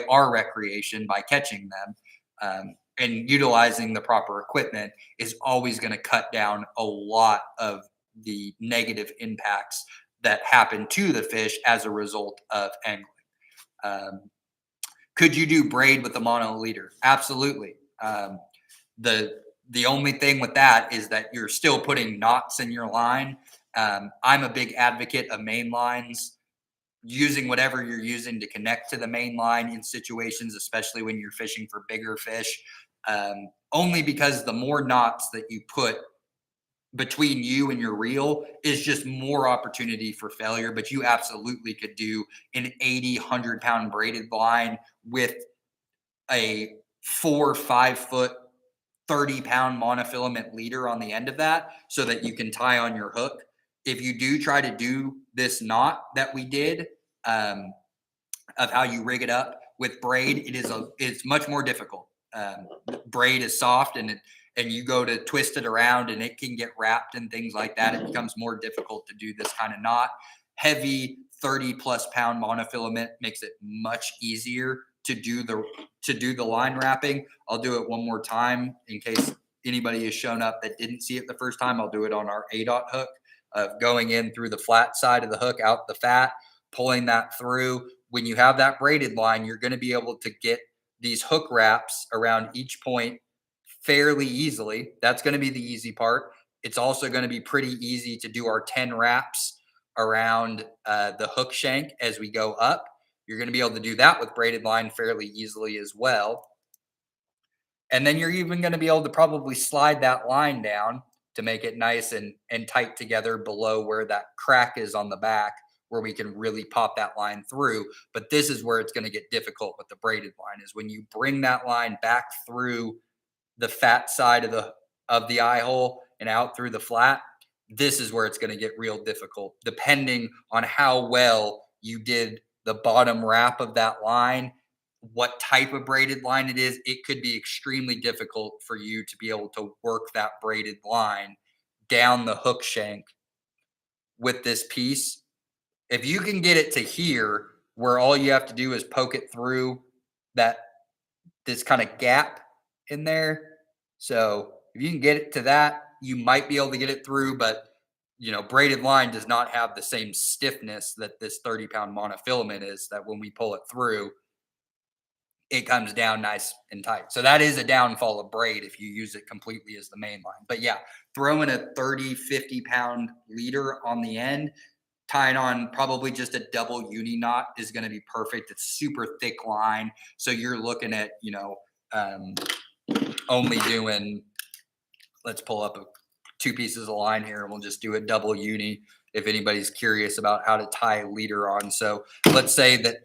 our recreation by catching them. And utilizing the proper equipment is always going to cut down a lot of the negative impacts that happen to the fish as a result of angling. Could you do braid with a mono leader? Absolutely. The only thing with that is that you're still putting knots in your line. I'm a big advocate of main lines, using whatever you're using to connect to the main line in situations, especially when you're fishing for bigger fish. Only because the more knots that you put between you and your reel is just more opportunity for failure. But you absolutely could do an 80, 100-pound braided line with a 4 or 5 foot 30-pound monofilament leader on the end of that so that you can tie on your hook. If you do try to do this knot that we did, of how you rig it up with braid, it's much more difficult. Braid is soft, and you go to twist it around and it can get wrapped and things like that. It becomes more difficult to do this kind of knot. Heavy 30+ pound monofilament makes it much easier to do the line wrapping. I'll do it one more time in case anybody has shown up that didn't see it the first time. I'll do it on our A-dot hook of going in through the flat side of the hook, out the fat, pulling that through. When you have that braided line, you're going to be able to get these hook wraps around each point fairly easily. That's going to be the easy part. It's also going to be pretty easy to do our 10 wraps around the hook shank as we go up. You're going to be able to do that with braided line fairly easily as well. And then you're even going to be able to probably slide that line down to make it nice and tight together below where that crack is on the back, where we can really pop that line through. But this is where it's going to get difficult with the braided line, is when you bring that line back through the fat side of the eye hole and out through the flat. This is where it's going to get real difficult, depending on how well you did the bottom wrap of that line, what type of braided line it is. It could be extremely difficult for you to be able to work that braided line down the hook shank with this piece. If you can get it to here, where all you have to do is poke it through this kind of gap in there. So if you can get it to that, you might be able to get it through, but braided line does not have the same stiffness that this 30-pound monofilament is, that when we pull it through, it comes down nice and tight. So that is a downfall of braid if you use it completely as the main line. But yeah, throwing a 30, 50-pound leader on the end, tying on probably just a double uni knot is going to be perfect. It's super thick line. So you're looking at, only doing, let's pull up 2 pieces of line here, and we'll just do a double uni if anybody's curious about how to tie a leader on. So let's say that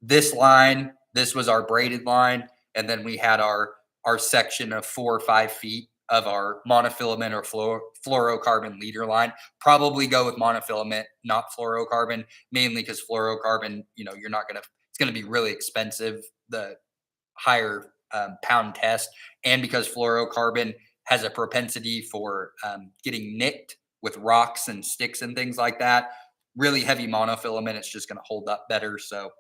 this was our braided line, and then we had our section of 4 or 5 feet of our monofilament or fluorocarbon leader line. Probably go with monofilament, not fluorocarbon, mainly because fluorocarbon, it's going to be really expensive, the higher pound test, and because fluorocarbon has a propensity for getting nicked with rocks and sticks and things like that. Really heavy monofilament, it's just going to hold up better. So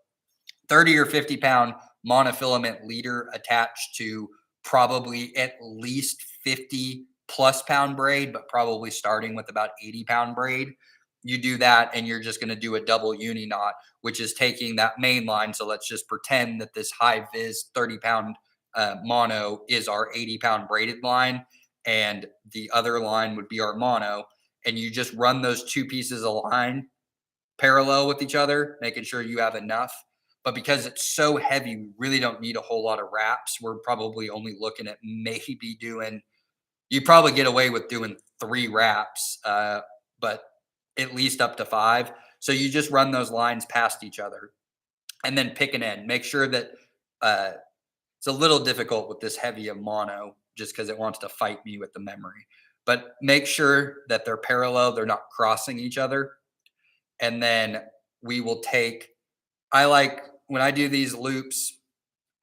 30 or 50-pound monofilament leader attached to probably at least 50+ pound braid, but probably starting with about 80-pound braid. You do that, and you're just going to do a double uni knot, which is taking that main line. So let's just pretend that this high vis 30-pound mono is our 80-pound braided line, and the other line would be our mono. And you just run those 2 pieces of line parallel with each other, making sure you have enough. But because it's so heavy, we really don't need a whole lot of wraps. We're probably only looking at maybe you probably get away with doing 3 wraps, but at least up to 5. So you just run those lines past each other and then pick an end. Make sure that it's a little difficult with this heavy of mono just because it wants to fight me with the memory. But make sure that they're parallel, they're not crossing each other. And then we will when I do these loops,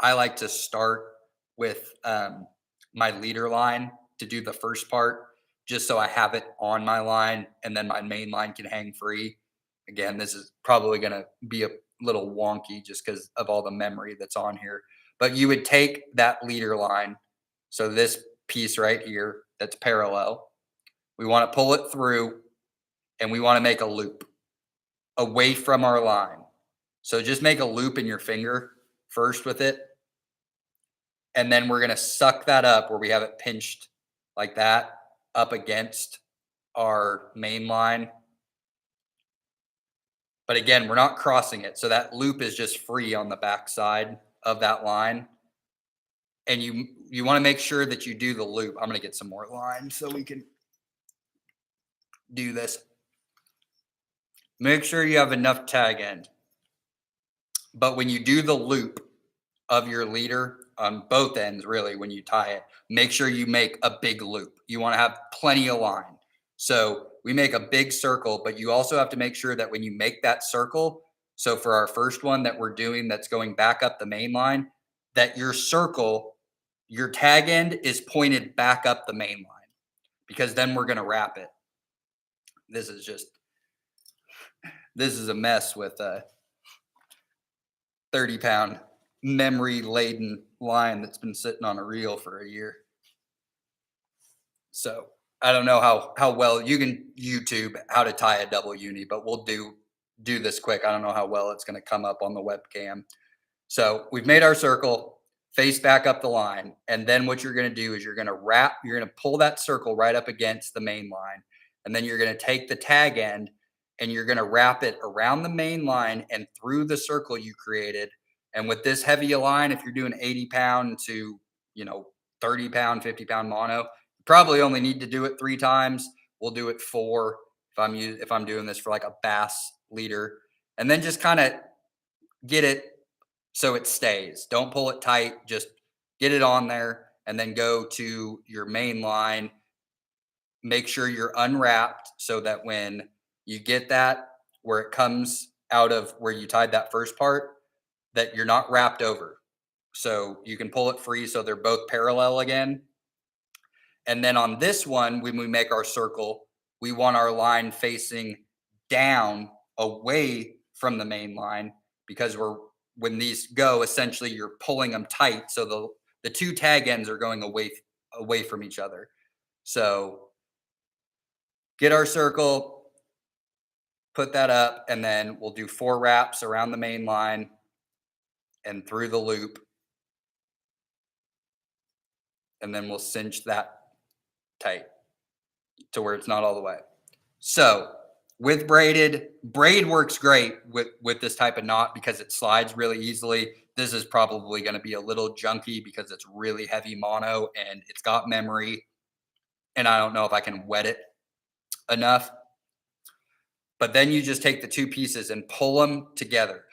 I like to start with my leader line to do the first part, just so I have it on my line, and then my main line can hang free. Again, this is probably going to be a little wonky just because of all the memory that's on here. But you would take that leader line, so this piece right here that's parallel, we want to pull it through, and we want to make a loop away from our line. So just make a loop in your finger first with it. And then we're going to suck that up where we have it pinched like that up against our main line. But again, we're not crossing it. So that loop is just free on the back side of that line. And you want to make sure that you do the loop. I'm going to get some more line so we can do this. Make sure you have enough tag end. But when you do the loop of your leader on both ends, really, when you tie it, make sure you make a big loop. You want to have plenty of line. So we make a big circle, but you also have to make sure that when you make that circle, so for our first one that we're doing that's going back up the main line, that your circle, your tag end is pointed back up the main line, because then we're going to wrap it. This is a mess with a 30-pound memory laden line that's been sitting on a reel for a year. So I don't know how well you can YouTube how to tie a double uni, but we'll do this quick. I don't know how well it's going to come up on the webcam. So we've made our circle, face back up the line, and then what you're going to do is you're going to pull that circle right up against the main line, and then you're going to take the tag end and you're going to wrap it around the main line and through the circle you created. And with this heavy a line, if you're doing 80-pound to 30-pound, 50-pound mono, you probably only need to do it 3 times. We'll do it 4 if I'm doing this for like a bass leader, and then just kind of get it so it stays. Don't pull it tight. Just get it on there and then go to your main line. Make sure you're unwrapped so that when you get that where it comes out of where you tied that first part, that you're not wrapped over. So you can pull it free so they're both parallel again. And then on this one, when we make our circle, we want our line facing down away from the main line, because when these go, essentially you're pulling them tight. So the 2 tag ends are going away from each other. So get our circle, put that up, and then we'll do 4 wraps around the main line and through the loop. And then we'll cinch that tight to where it's not all the way. So with braid works great with this type of knot because it slides really easily. This is probably going to be a little junky because it's really heavy mono and it's got memory. And I don't know if I can wet it enough. But then you just take the 2 pieces and pull them together.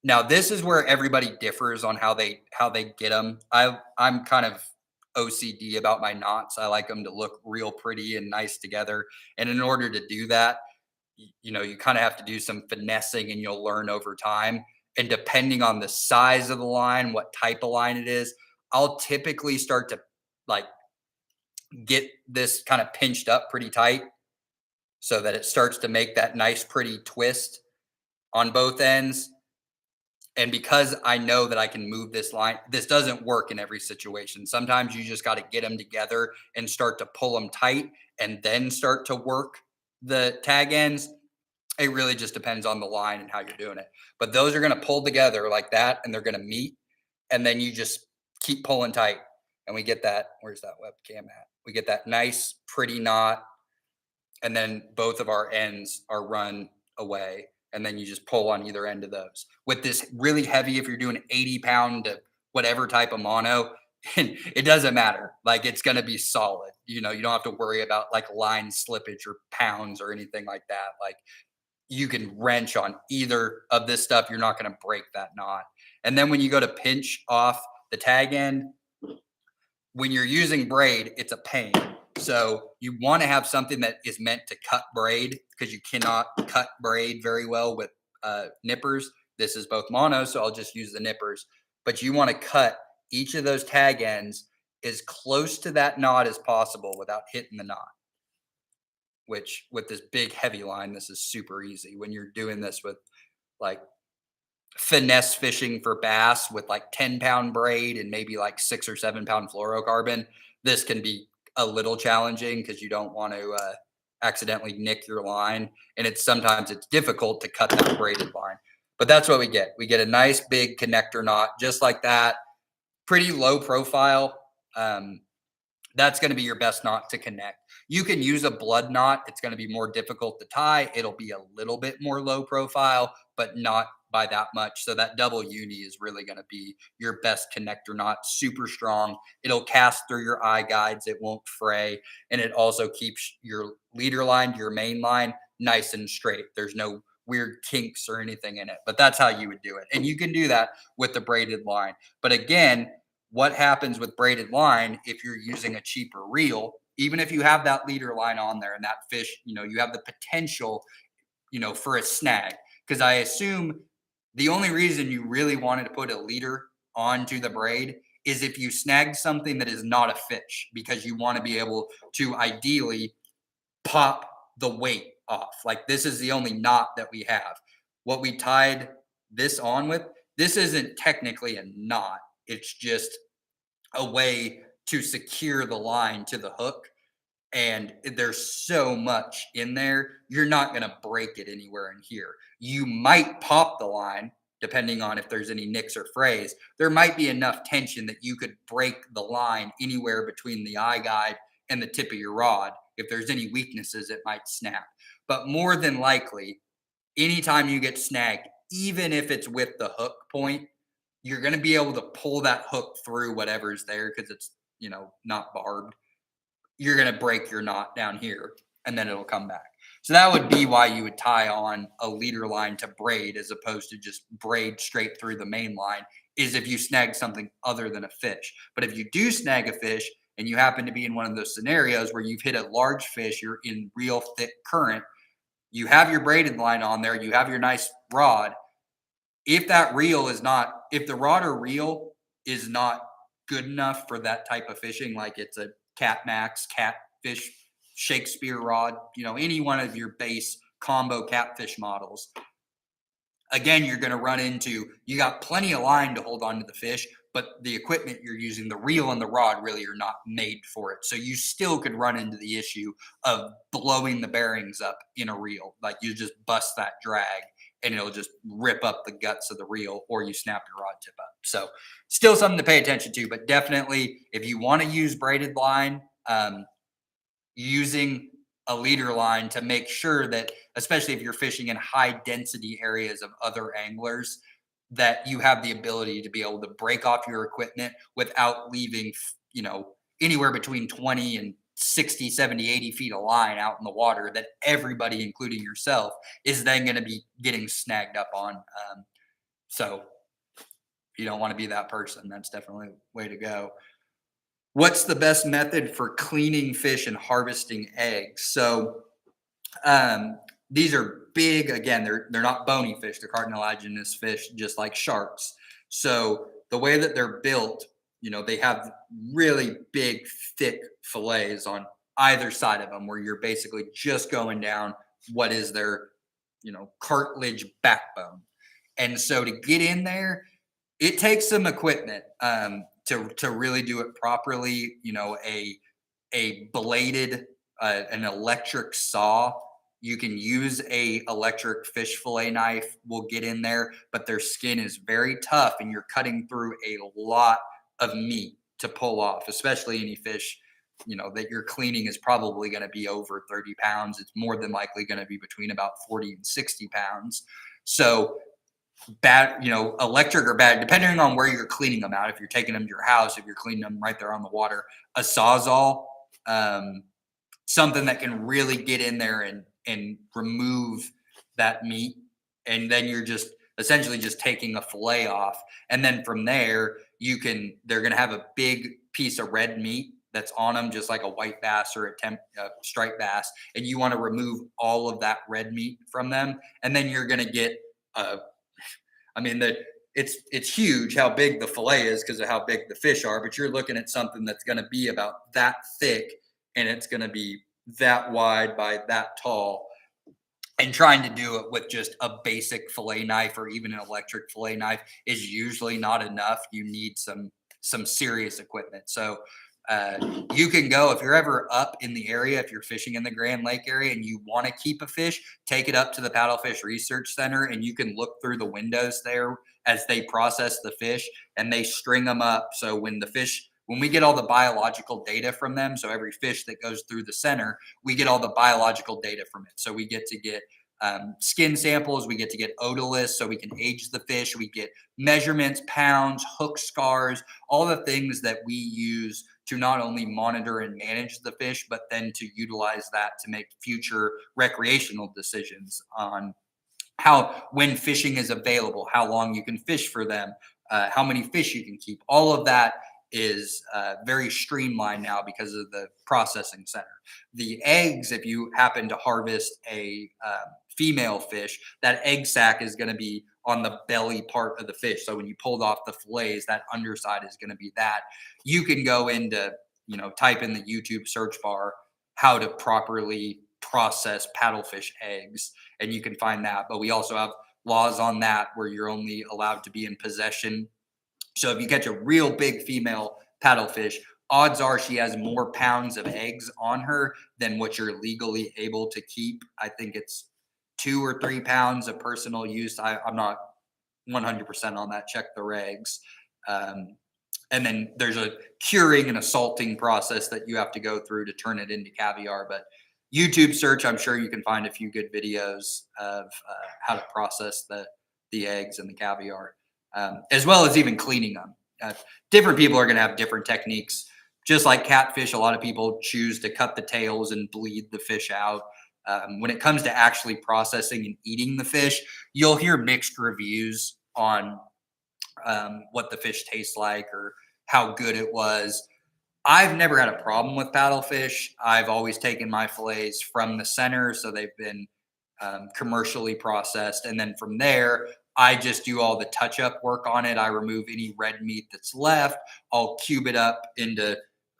Now, this is where everybody differs on how they get them. I'm kind of OCD about my knots. I like them to look real pretty and nice together. And in order to do that, you kind of have to do some finessing, and you'll learn over time. And depending on the size of the line, what type of line it is, I'll typically start to get this kind of pinched up pretty tight so that it starts to make that nice, pretty twist on both ends. And because I know that I can move this line, this doesn't work in every situation. Sometimes you just got to get them together and start to pull them tight and then start to work the tag ends. It really just depends on the line and how you're doing it. But those are going to pull together like that, and they're going to meet. And then you just keep pulling tight. And we get that. Where's that webcam at? We get that nice, pretty knot. And then both of our ends are run away. And then you just pull on either end of those. With this really heavy, if you're doing 80-pound to whatever type of mono, it doesn't matter. Like, it's going to be solid. You don't have to worry about like line slippage or pounds or anything like that. Like, you can wrench on either of this stuff. You're not going to break that knot. And then when you go to pinch off the tag end, when you're using braid, it's a pain. So you want to have something that is meant to cut braid, because you cannot cut braid very well with nippers. This is both mono, so I'll just use the nippers. But you want to cut each of those tag ends as close to that knot as possible without hitting the knot. Which, with this big heavy line, this is super easy. When you're doing this with like finesse fishing for bass with like 10-pound braid and maybe like 6 or 7-pound fluorocarbon, this can be a little challenging because you don't want to accidentally nick your line. And sometimes it's difficult to cut that braided line. But that's what we get. We get a nice big connector knot just like that. Pretty low profile. That's going to be your best knot to connect. You can use a blood knot. It's going to be more difficult to tie. It'll be a little bit more low profile, but not by that much. So that double uni is really going to be your best connector knot. Super strong. It'll cast through your eye guides. It won't fray. And it also keeps your leader line, your main line, nice and straight. There's no weird kinks or anything in it, but that's how you would do it. And you can do that with the braided line. But again, what happens with braided line if you're using a cheaper reel, even if you have that leader line on there and that fish, you have the potential, for a snag. Because I assume the only reason you really wanted to put a leader onto the braid is if you snag something that is not a fish, because you want to be able to ideally pop the weight off. Like, this is the only knot that we have. What we tied this on with, this isn't technically a knot. It's just a way to secure the line to the hook. And there's so much in there, you're not going to break it anywhere in here. You might pop the line, depending on if there's any nicks or frays. There might be enough tension that you could break the line anywhere between the eye guide and the tip of your rod. If there's any weaknesses, it might snap. But more than likely, anytime you get snagged, even if it's with the hook point, you're going to be able to pull that hook through whatever's there, because it's, not barbed. You're going to break your knot down here and then it'll come back. So that would be why you would tie on a leader line to braid as opposed to just braid straight through the main line, is if you snag something other than a fish. But if you do snag a fish and you happen to be in one of those scenarios where you've hit a large fish, you're in real thick current, you have your braided line on there, you have your nice rod. If the rod or reel is not good enough for that type of fishing, like it's a Cat Max, Catfish, Shakespeare rod, any one of your base combo catfish models, again, you're going to run into, you got plenty of line to hold on to the fish, but the equipment you're using, the reel and the rod, really are not made for it. So you still could run into the issue of blowing the bearings up in a reel. Like, you just bust that drag and it'll just rip up the guts of the reel, or you snap your rod tip up. So still something to pay attention to, but definitely if you want to use braided line, using a leader line to make sure that, especially if you're fishing in high density areas of other anglers, that you have the ability to be able to break off your equipment without leaving, anywhere between 20 and 60, 70, 80 feet of line out in the water that everybody, including yourself, is then going to be getting snagged up on. So if you don't want to be that person, that's definitely a way to go. What's the best method for cleaning fish and harvesting eggs? So these are big. Again, they're not bony fish. They're cartilaginous fish, just like sharks. So the way that they're built, they have really big, thick fillets on either side of them, where you're basically just going down what is their, cartilage backbone. And so to get in there, it takes some equipment to really do it properly. A bladed, an electric saw. You can use a electric fish fillet knife, will get in there, but their skin is very tough and you're cutting through a lot of meat to pull off, especially any fish, that you're cleaning is probably going to be over 30 pounds. It's more than likely going to be between about 40 and 60 pounds. So bad, electric or bad, depending on where you're cleaning them out. If you're taking them to your house, if you're cleaning them right there on the water, a Sawzall, something that can really get in there and remove that meat. And then you're just essentially just taking a fillet off. And then from there, they're going to have a big piece of red meat that's on them, just like a white bass or a striped bass. And you want to remove all of that red meat from them. And then you're going to get it's huge how big the fillet is because of how big the fish are, but you're looking at something that's going to be about that thick and it's going to be that wide by that tall. And trying to do it with just a basic fillet knife or even an electric fillet knife is usually not enough. You need some serious equipment. So you can go, if you're ever up in the area, if you're fishing in the Grand Lake area and you want to keep a fish, take it up to the Paddlefish Research Center and you can look through the windows there as they process the fish and they string them up. So when we get all the biological data from them, so every fish that goes through the center, we get all the biological data from it. So we get skin samples. We get to get odorless so we can age the fish. We get measurements, pounds, hook scars, all the things that we use to not only monitor and manage the fish, but then to utilize that to make future recreational decisions on when fishing is available, how long you can fish for them, how many fish you can keep. All of that is very streamlined now because of the processing center. The eggs, if you happen to harvest a female fish, that egg sac is going to be on the belly part of the fish. So when you pulled off the fillets, that underside is going to be that. You can go into, type in the YouTube search bar how to properly process paddlefish eggs, and you can find that. But we also have laws on that where you're only allowed to be in possession. So if you catch a real big female paddlefish, odds are she has more pounds of eggs on her than what you're legally able to keep. I think it's 2 or 3 pounds of personal use. I'm not 100% on that. Check the regs. And then there's a curing and a salting process that you have to go through to turn it into caviar. But YouTube search, I'm sure you can find a few good videos of how to process the eggs and the caviar, as well as even cleaning them. Different people are going to have different techniques. Just like catfish, a lot of people choose to cut the tails and bleed the fish out. When it comes to actually processing and eating the fish, you'll hear mixed reviews on what the fish tastes like or how good it was. I've never had a problem with paddlefish. I've always taken my fillets from the center, so they've been commercially processed. And then from there, I just do all the touch-up work on it. I remove any red meat that's left. I'll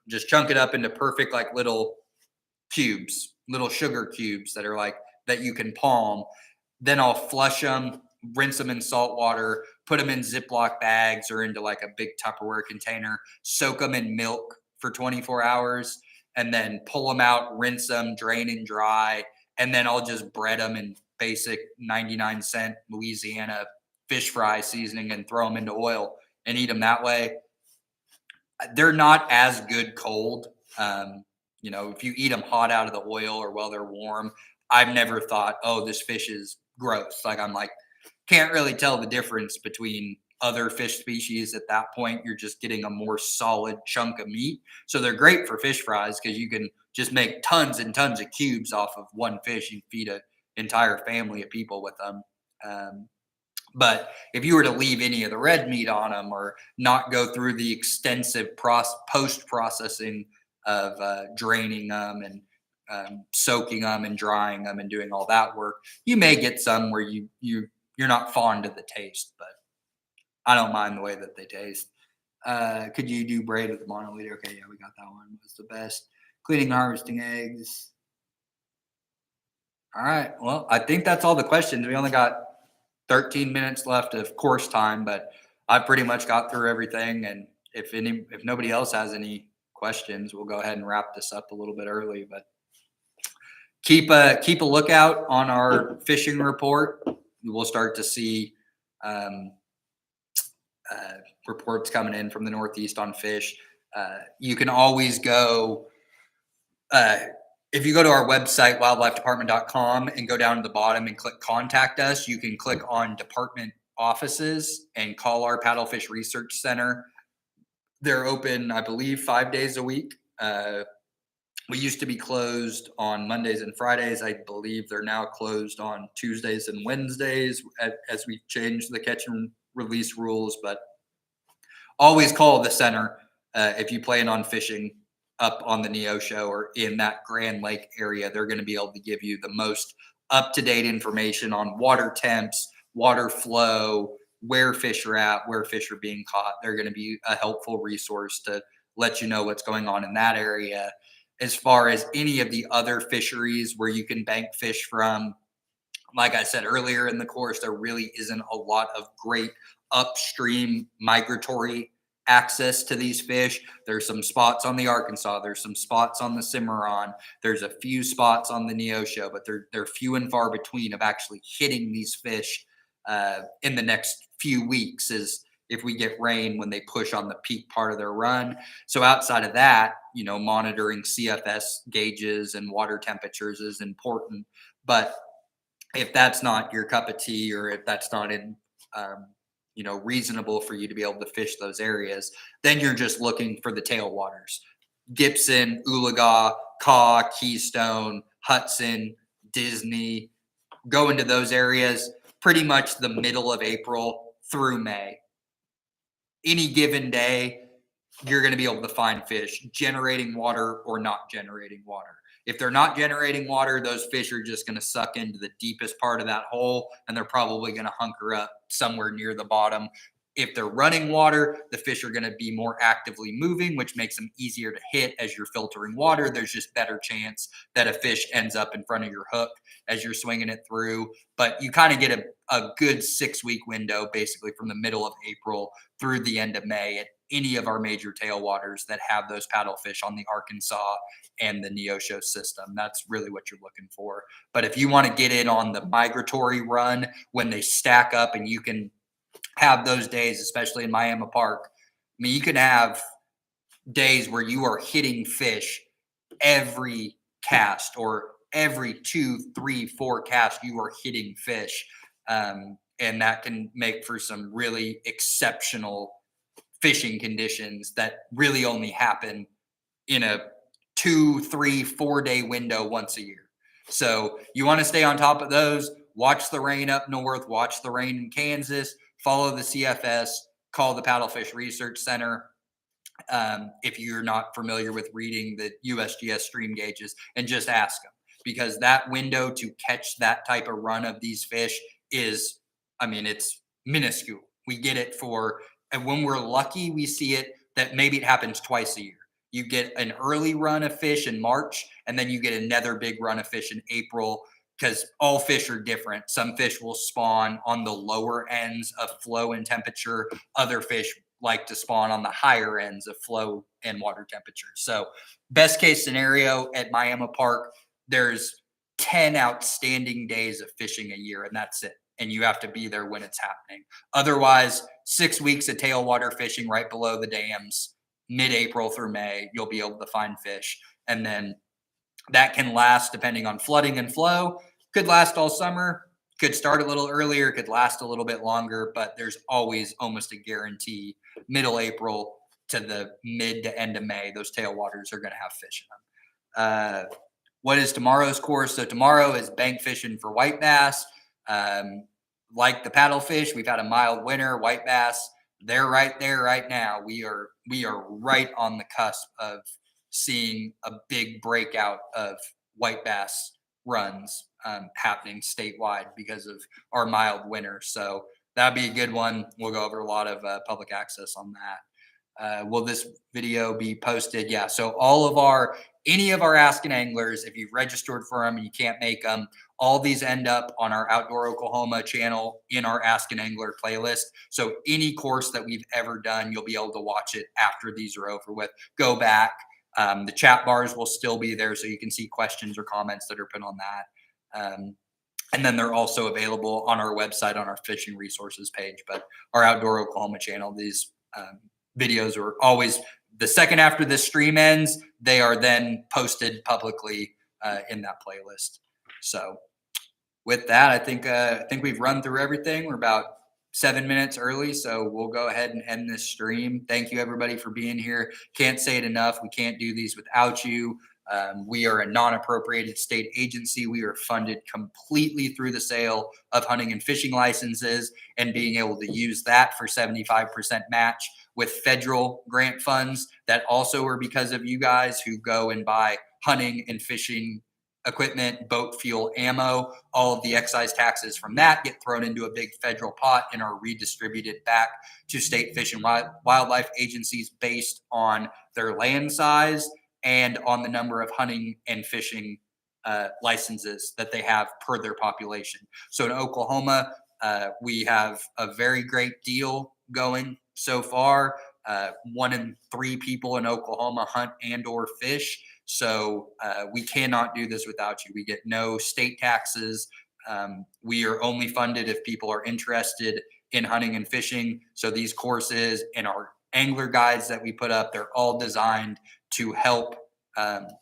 just chunk it up into perfect like little cubes, little sugar cubes that you can palm. Then I'll flush them, rinse them in salt water, put them in Ziploc bags or into like a big Tupperware container, soak them in milk for 24 hours, and then pull them out, rinse them, drain and dry. And then I'll just bread them in basic 99-cent Louisiana fish fry seasoning and throw them into oil and eat them that way. They're not as good cold. If you eat them hot out of the oil or while they're warm, I've never thought, oh, this fish is gross. Can't really tell the difference between other fish species at that point. You're just getting a more solid chunk of meat. So they're great for fish fries because you can just make tons and tons of cubes off of one fish. You feed an entire family of people with them. But if you were to leave any of the red meat on them or not go through the extensive post-processing of draining them and soaking them and drying them and doing all that work, you may get some where you're not fond of the taste, but I don't mind the way that they taste. Could you do braid with the monoliter? Okay, yeah, we got that one. What's the best? Cleaning, harvesting eggs. All right. Well, I think that's all the questions. We only got 13 minutes left of course time, but I pretty much got through everything. And if nobody else has any questions, we'll go ahead and wrap this up a little bit early. But keep a lookout on our fishing report. We'll start to see reports coming in from the Northeast on fish. You can always go, if you go to our website, wildlifedepartment.com, and go down to the bottom and click contact us, you can click on department offices and call our Paddlefish Research Center. They're open, I believe, 5 days a week. We used to be closed on Mondays and Fridays. I believe they're now closed on Tuesdays and Wednesdays as we change the catch and release rules. But always call the center if you plan on fishing up on the Neosho or in that Grand Lake area. They're going to be able to give you the most up-to-date information on water temps, water flow, where fish are at, where fish are being caught. They're going to be a helpful resource to let you know what's going on in that area. As far as any of the other fisheries where you can bank fish from, like I said earlier in the course, there really isn't a lot of great upstream migratory access to these fish. There's some spots on the Arkansas. There's some spots on the Cimarron. There's a few spots on the Neosho, but they're few and far between of actually hitting these fish in the next few weeks, is if we get rain when they push on the peak part of their run. So outside of that, monitoring CFS gauges and water temperatures is important. But If that's not your cup of tea, or if that's not in, reasonable for you to be able to fish those areas, then you're just looking for the tailwaters. Gibson, Oologah, Caw, Keystone, Hudson, Disney. Go into those areas pretty much the middle of April through May. Any given day, you're going to be able to find fish generating water or not generating water. If they're not generating water, those fish are just going to suck into the deepest part of that hole, and they're probably going to hunker up somewhere near the bottom. If they're running water, the fish are going to be more actively moving, which makes them easier to hit as you're filtering water. There's just better chance that a fish ends up in front of your hook as you're swinging it through. But you kind of get a good 6-week window, basically from the middle of April through the end of May, at any of our major tailwaters that have those paddlefish on the Arkansas and the Neosho system. That's really what you're looking for. But if you want to get in on the migratory run when they stack up, and you can have those days, especially in Miami Park, I mean, you can have days where you are hitting fish every cast, or every 2, 3, 4 casts, you are hitting fish. And that can make for some really exceptional fishing conditions that really only happen in a 2, 3, 4 day window once a year. So you want to stay on top of those. Watch the rain up north, watch the rain in Kansas, follow the CFS, call the Paddlefish Research Center. If you're not familiar with reading the USGS stream gauges, and just ask them, because that window to catch that type of run of these fish is, it's minuscule. We get it and when we're lucky, we see it that maybe it happens twice a year. You get an early run of fish in March, and then you get another big run of fish in April, because all fish are different. Some fish will spawn on the lower ends of flow and temperature. Other fish like to spawn on the higher ends of flow and water temperature. So best case scenario at Miami Park, there's 10 outstanding days of fishing a year, and that's it. And you have to be there when it's happening. Otherwise, 6 weeks of tailwater fishing right below the dams, mid-April through May, you'll be able to find fish. And then that can last, depending on flooding and flow, could last all summer, could start a little earlier, could last a little bit longer, but there's always almost a guarantee middle April to the mid to end of May, those tailwaters are going to have fish in them. What is tomorrow's course? So tomorrow is bank fishing for white bass. Like the paddlefish, we've had a mild winter. White bass, they're right there right now. We are right on the cusp of seeing a big breakout of white bass runs happening statewide because of our mild winter. So that'd be a good one. We'll go over a lot of public access on that. Will this video be posted? Yeah. So any of our Asking Anglers, if you've registered for them and you can't make them, all these end up on our Outdoor Oklahoma channel in our Ask an Angler playlist. So any course that we've ever done, you'll be able to watch it after these are over with. Go back. The chat bars will still be there, so you can see questions or comments that are put on that. And then they're also available on our website on our fishing resources page. But our Outdoor Oklahoma channel, these videos are always, the second after this stream ends, they are then posted publicly in that playlist. So with that, I think we've run through everything. We're about 7 minutes early, so we'll go ahead and end this stream. Thank you, everybody, for being here. Can't say it enough. We can't do these without you. We are a non-appropriated state agency. We are funded completely through the sale of hunting and fishing licenses, and being able to use that for 75% match with federal grant funds that also are because of you guys who go and buy hunting and fishing equipment, boat fuel, ammo. All of the excise taxes from that get thrown into a big federal pot and are redistributed back to state fish and wildlife agencies based on their land size and on the number of hunting and fishing licenses that they have per their population. So in Oklahoma, we have a very great deal going so far. 1 in 3 people in Oklahoma hunt and or fish. So we cannot do this without you. We get no state taxes. We are only funded if people are interested in hunting and fishing. So these courses and our angler guides that we put up, they're all designed to help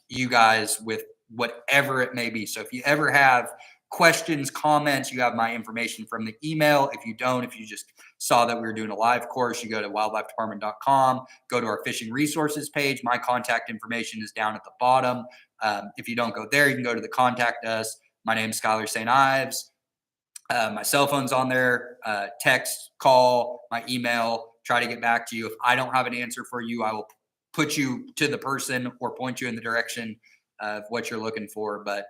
you guys with whatever it may be. So if you ever have questions, comments, you have my information from the email. If you don't, if you just saw that we were doing a live course, you go to wildlifedepartment.com, go to our fishing resources page. My contact information is down at the bottom. If you don't go there, you can go to the contact us. My name is Skylar St. Ives. My cell phone's on there, text, call, my email, try to get back to you. If I don't have an answer for you, I will put you to the person or point you in the direction of what you're looking for. But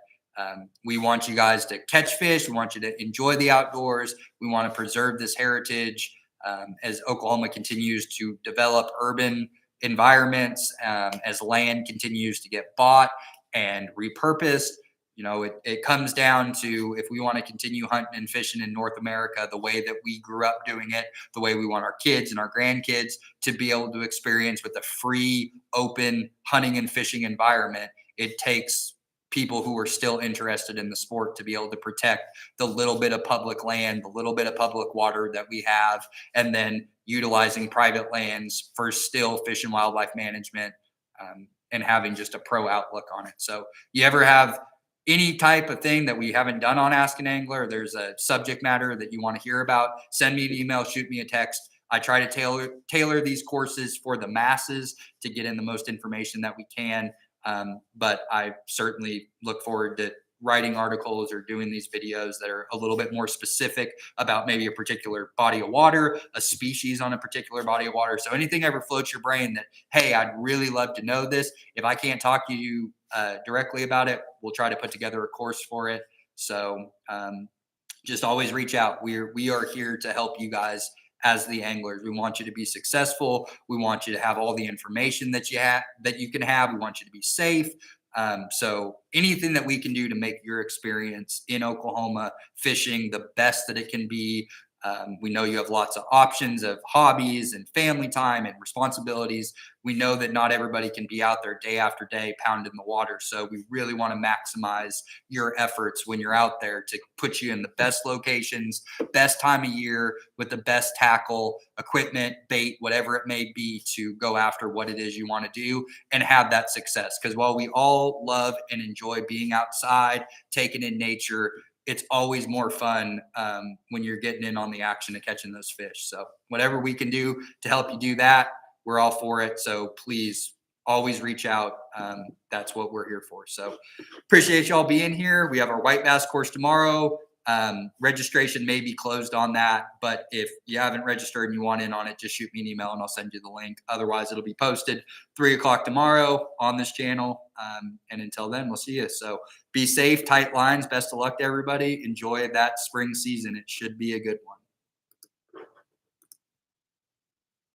we want you guys to catch fish. We want you to enjoy the outdoors. We want to preserve this heritage as Oklahoma continues to develop urban environments, as land continues to get bought and repurposed. You know, it comes down to, if we want to continue hunting and fishing in North America the way that we grew up doing it, the way we want our kids and our grandkids to be able to experience with a free, open hunting and fishing environment, it takes people who are still interested in the sport to be able to protect the little bit of public land, the little bit of public water that we have, and then utilizing private lands for still fish and wildlife management, and having just a pro outlook on it. So you ever have any type of thing that we haven't done on Ask an Angler, there's a subject matter that you want to hear about, send me an email, shoot me a text. I try to tailor these courses for the masses to get in the most information that we can. But I certainly look forward to writing articles or doing these videos that are a little bit more specific about maybe a particular body of water, a species on a particular body of water. So anything ever floats your brain that, hey, I'd really love to know this. If I can't talk to you directly about it, we'll try to put together a course for it. So just always reach out. We are here to help you guys as the anglers. We want you to be successful. We want you to have all the information that you can have. We want you to be safe. So anything that we can do to make your experience in Oklahoma fishing the best that it can be. We know you have lots of options of hobbies and family time and responsibilities. We know that not everybody can be out there day after day pounding the water. So we really want to maximize your efforts when you're out there to put you in the best locations, best time of year, with the best tackle, equipment, bait, whatever it may be, to go after what it is you want to do and have that success. Because while we all love and enjoy being outside, taking in nature, it's always more fun when you're getting in on the action and catching those fish. So whatever we can do to help you do that, we're all for it. So please always reach out. That's what we're here for. So appreciate y'all being here. We have our white bass course tomorrow. Registration may be closed on that, but if you haven't registered and you want in on it, just shoot me an email and I'll send you the link. Otherwise, it'll be posted 3:00 tomorrow on this channel. And until then, we'll see you. So be safe, tight lines. Best of luck to everybody. Enjoy that spring season. It should be a good one.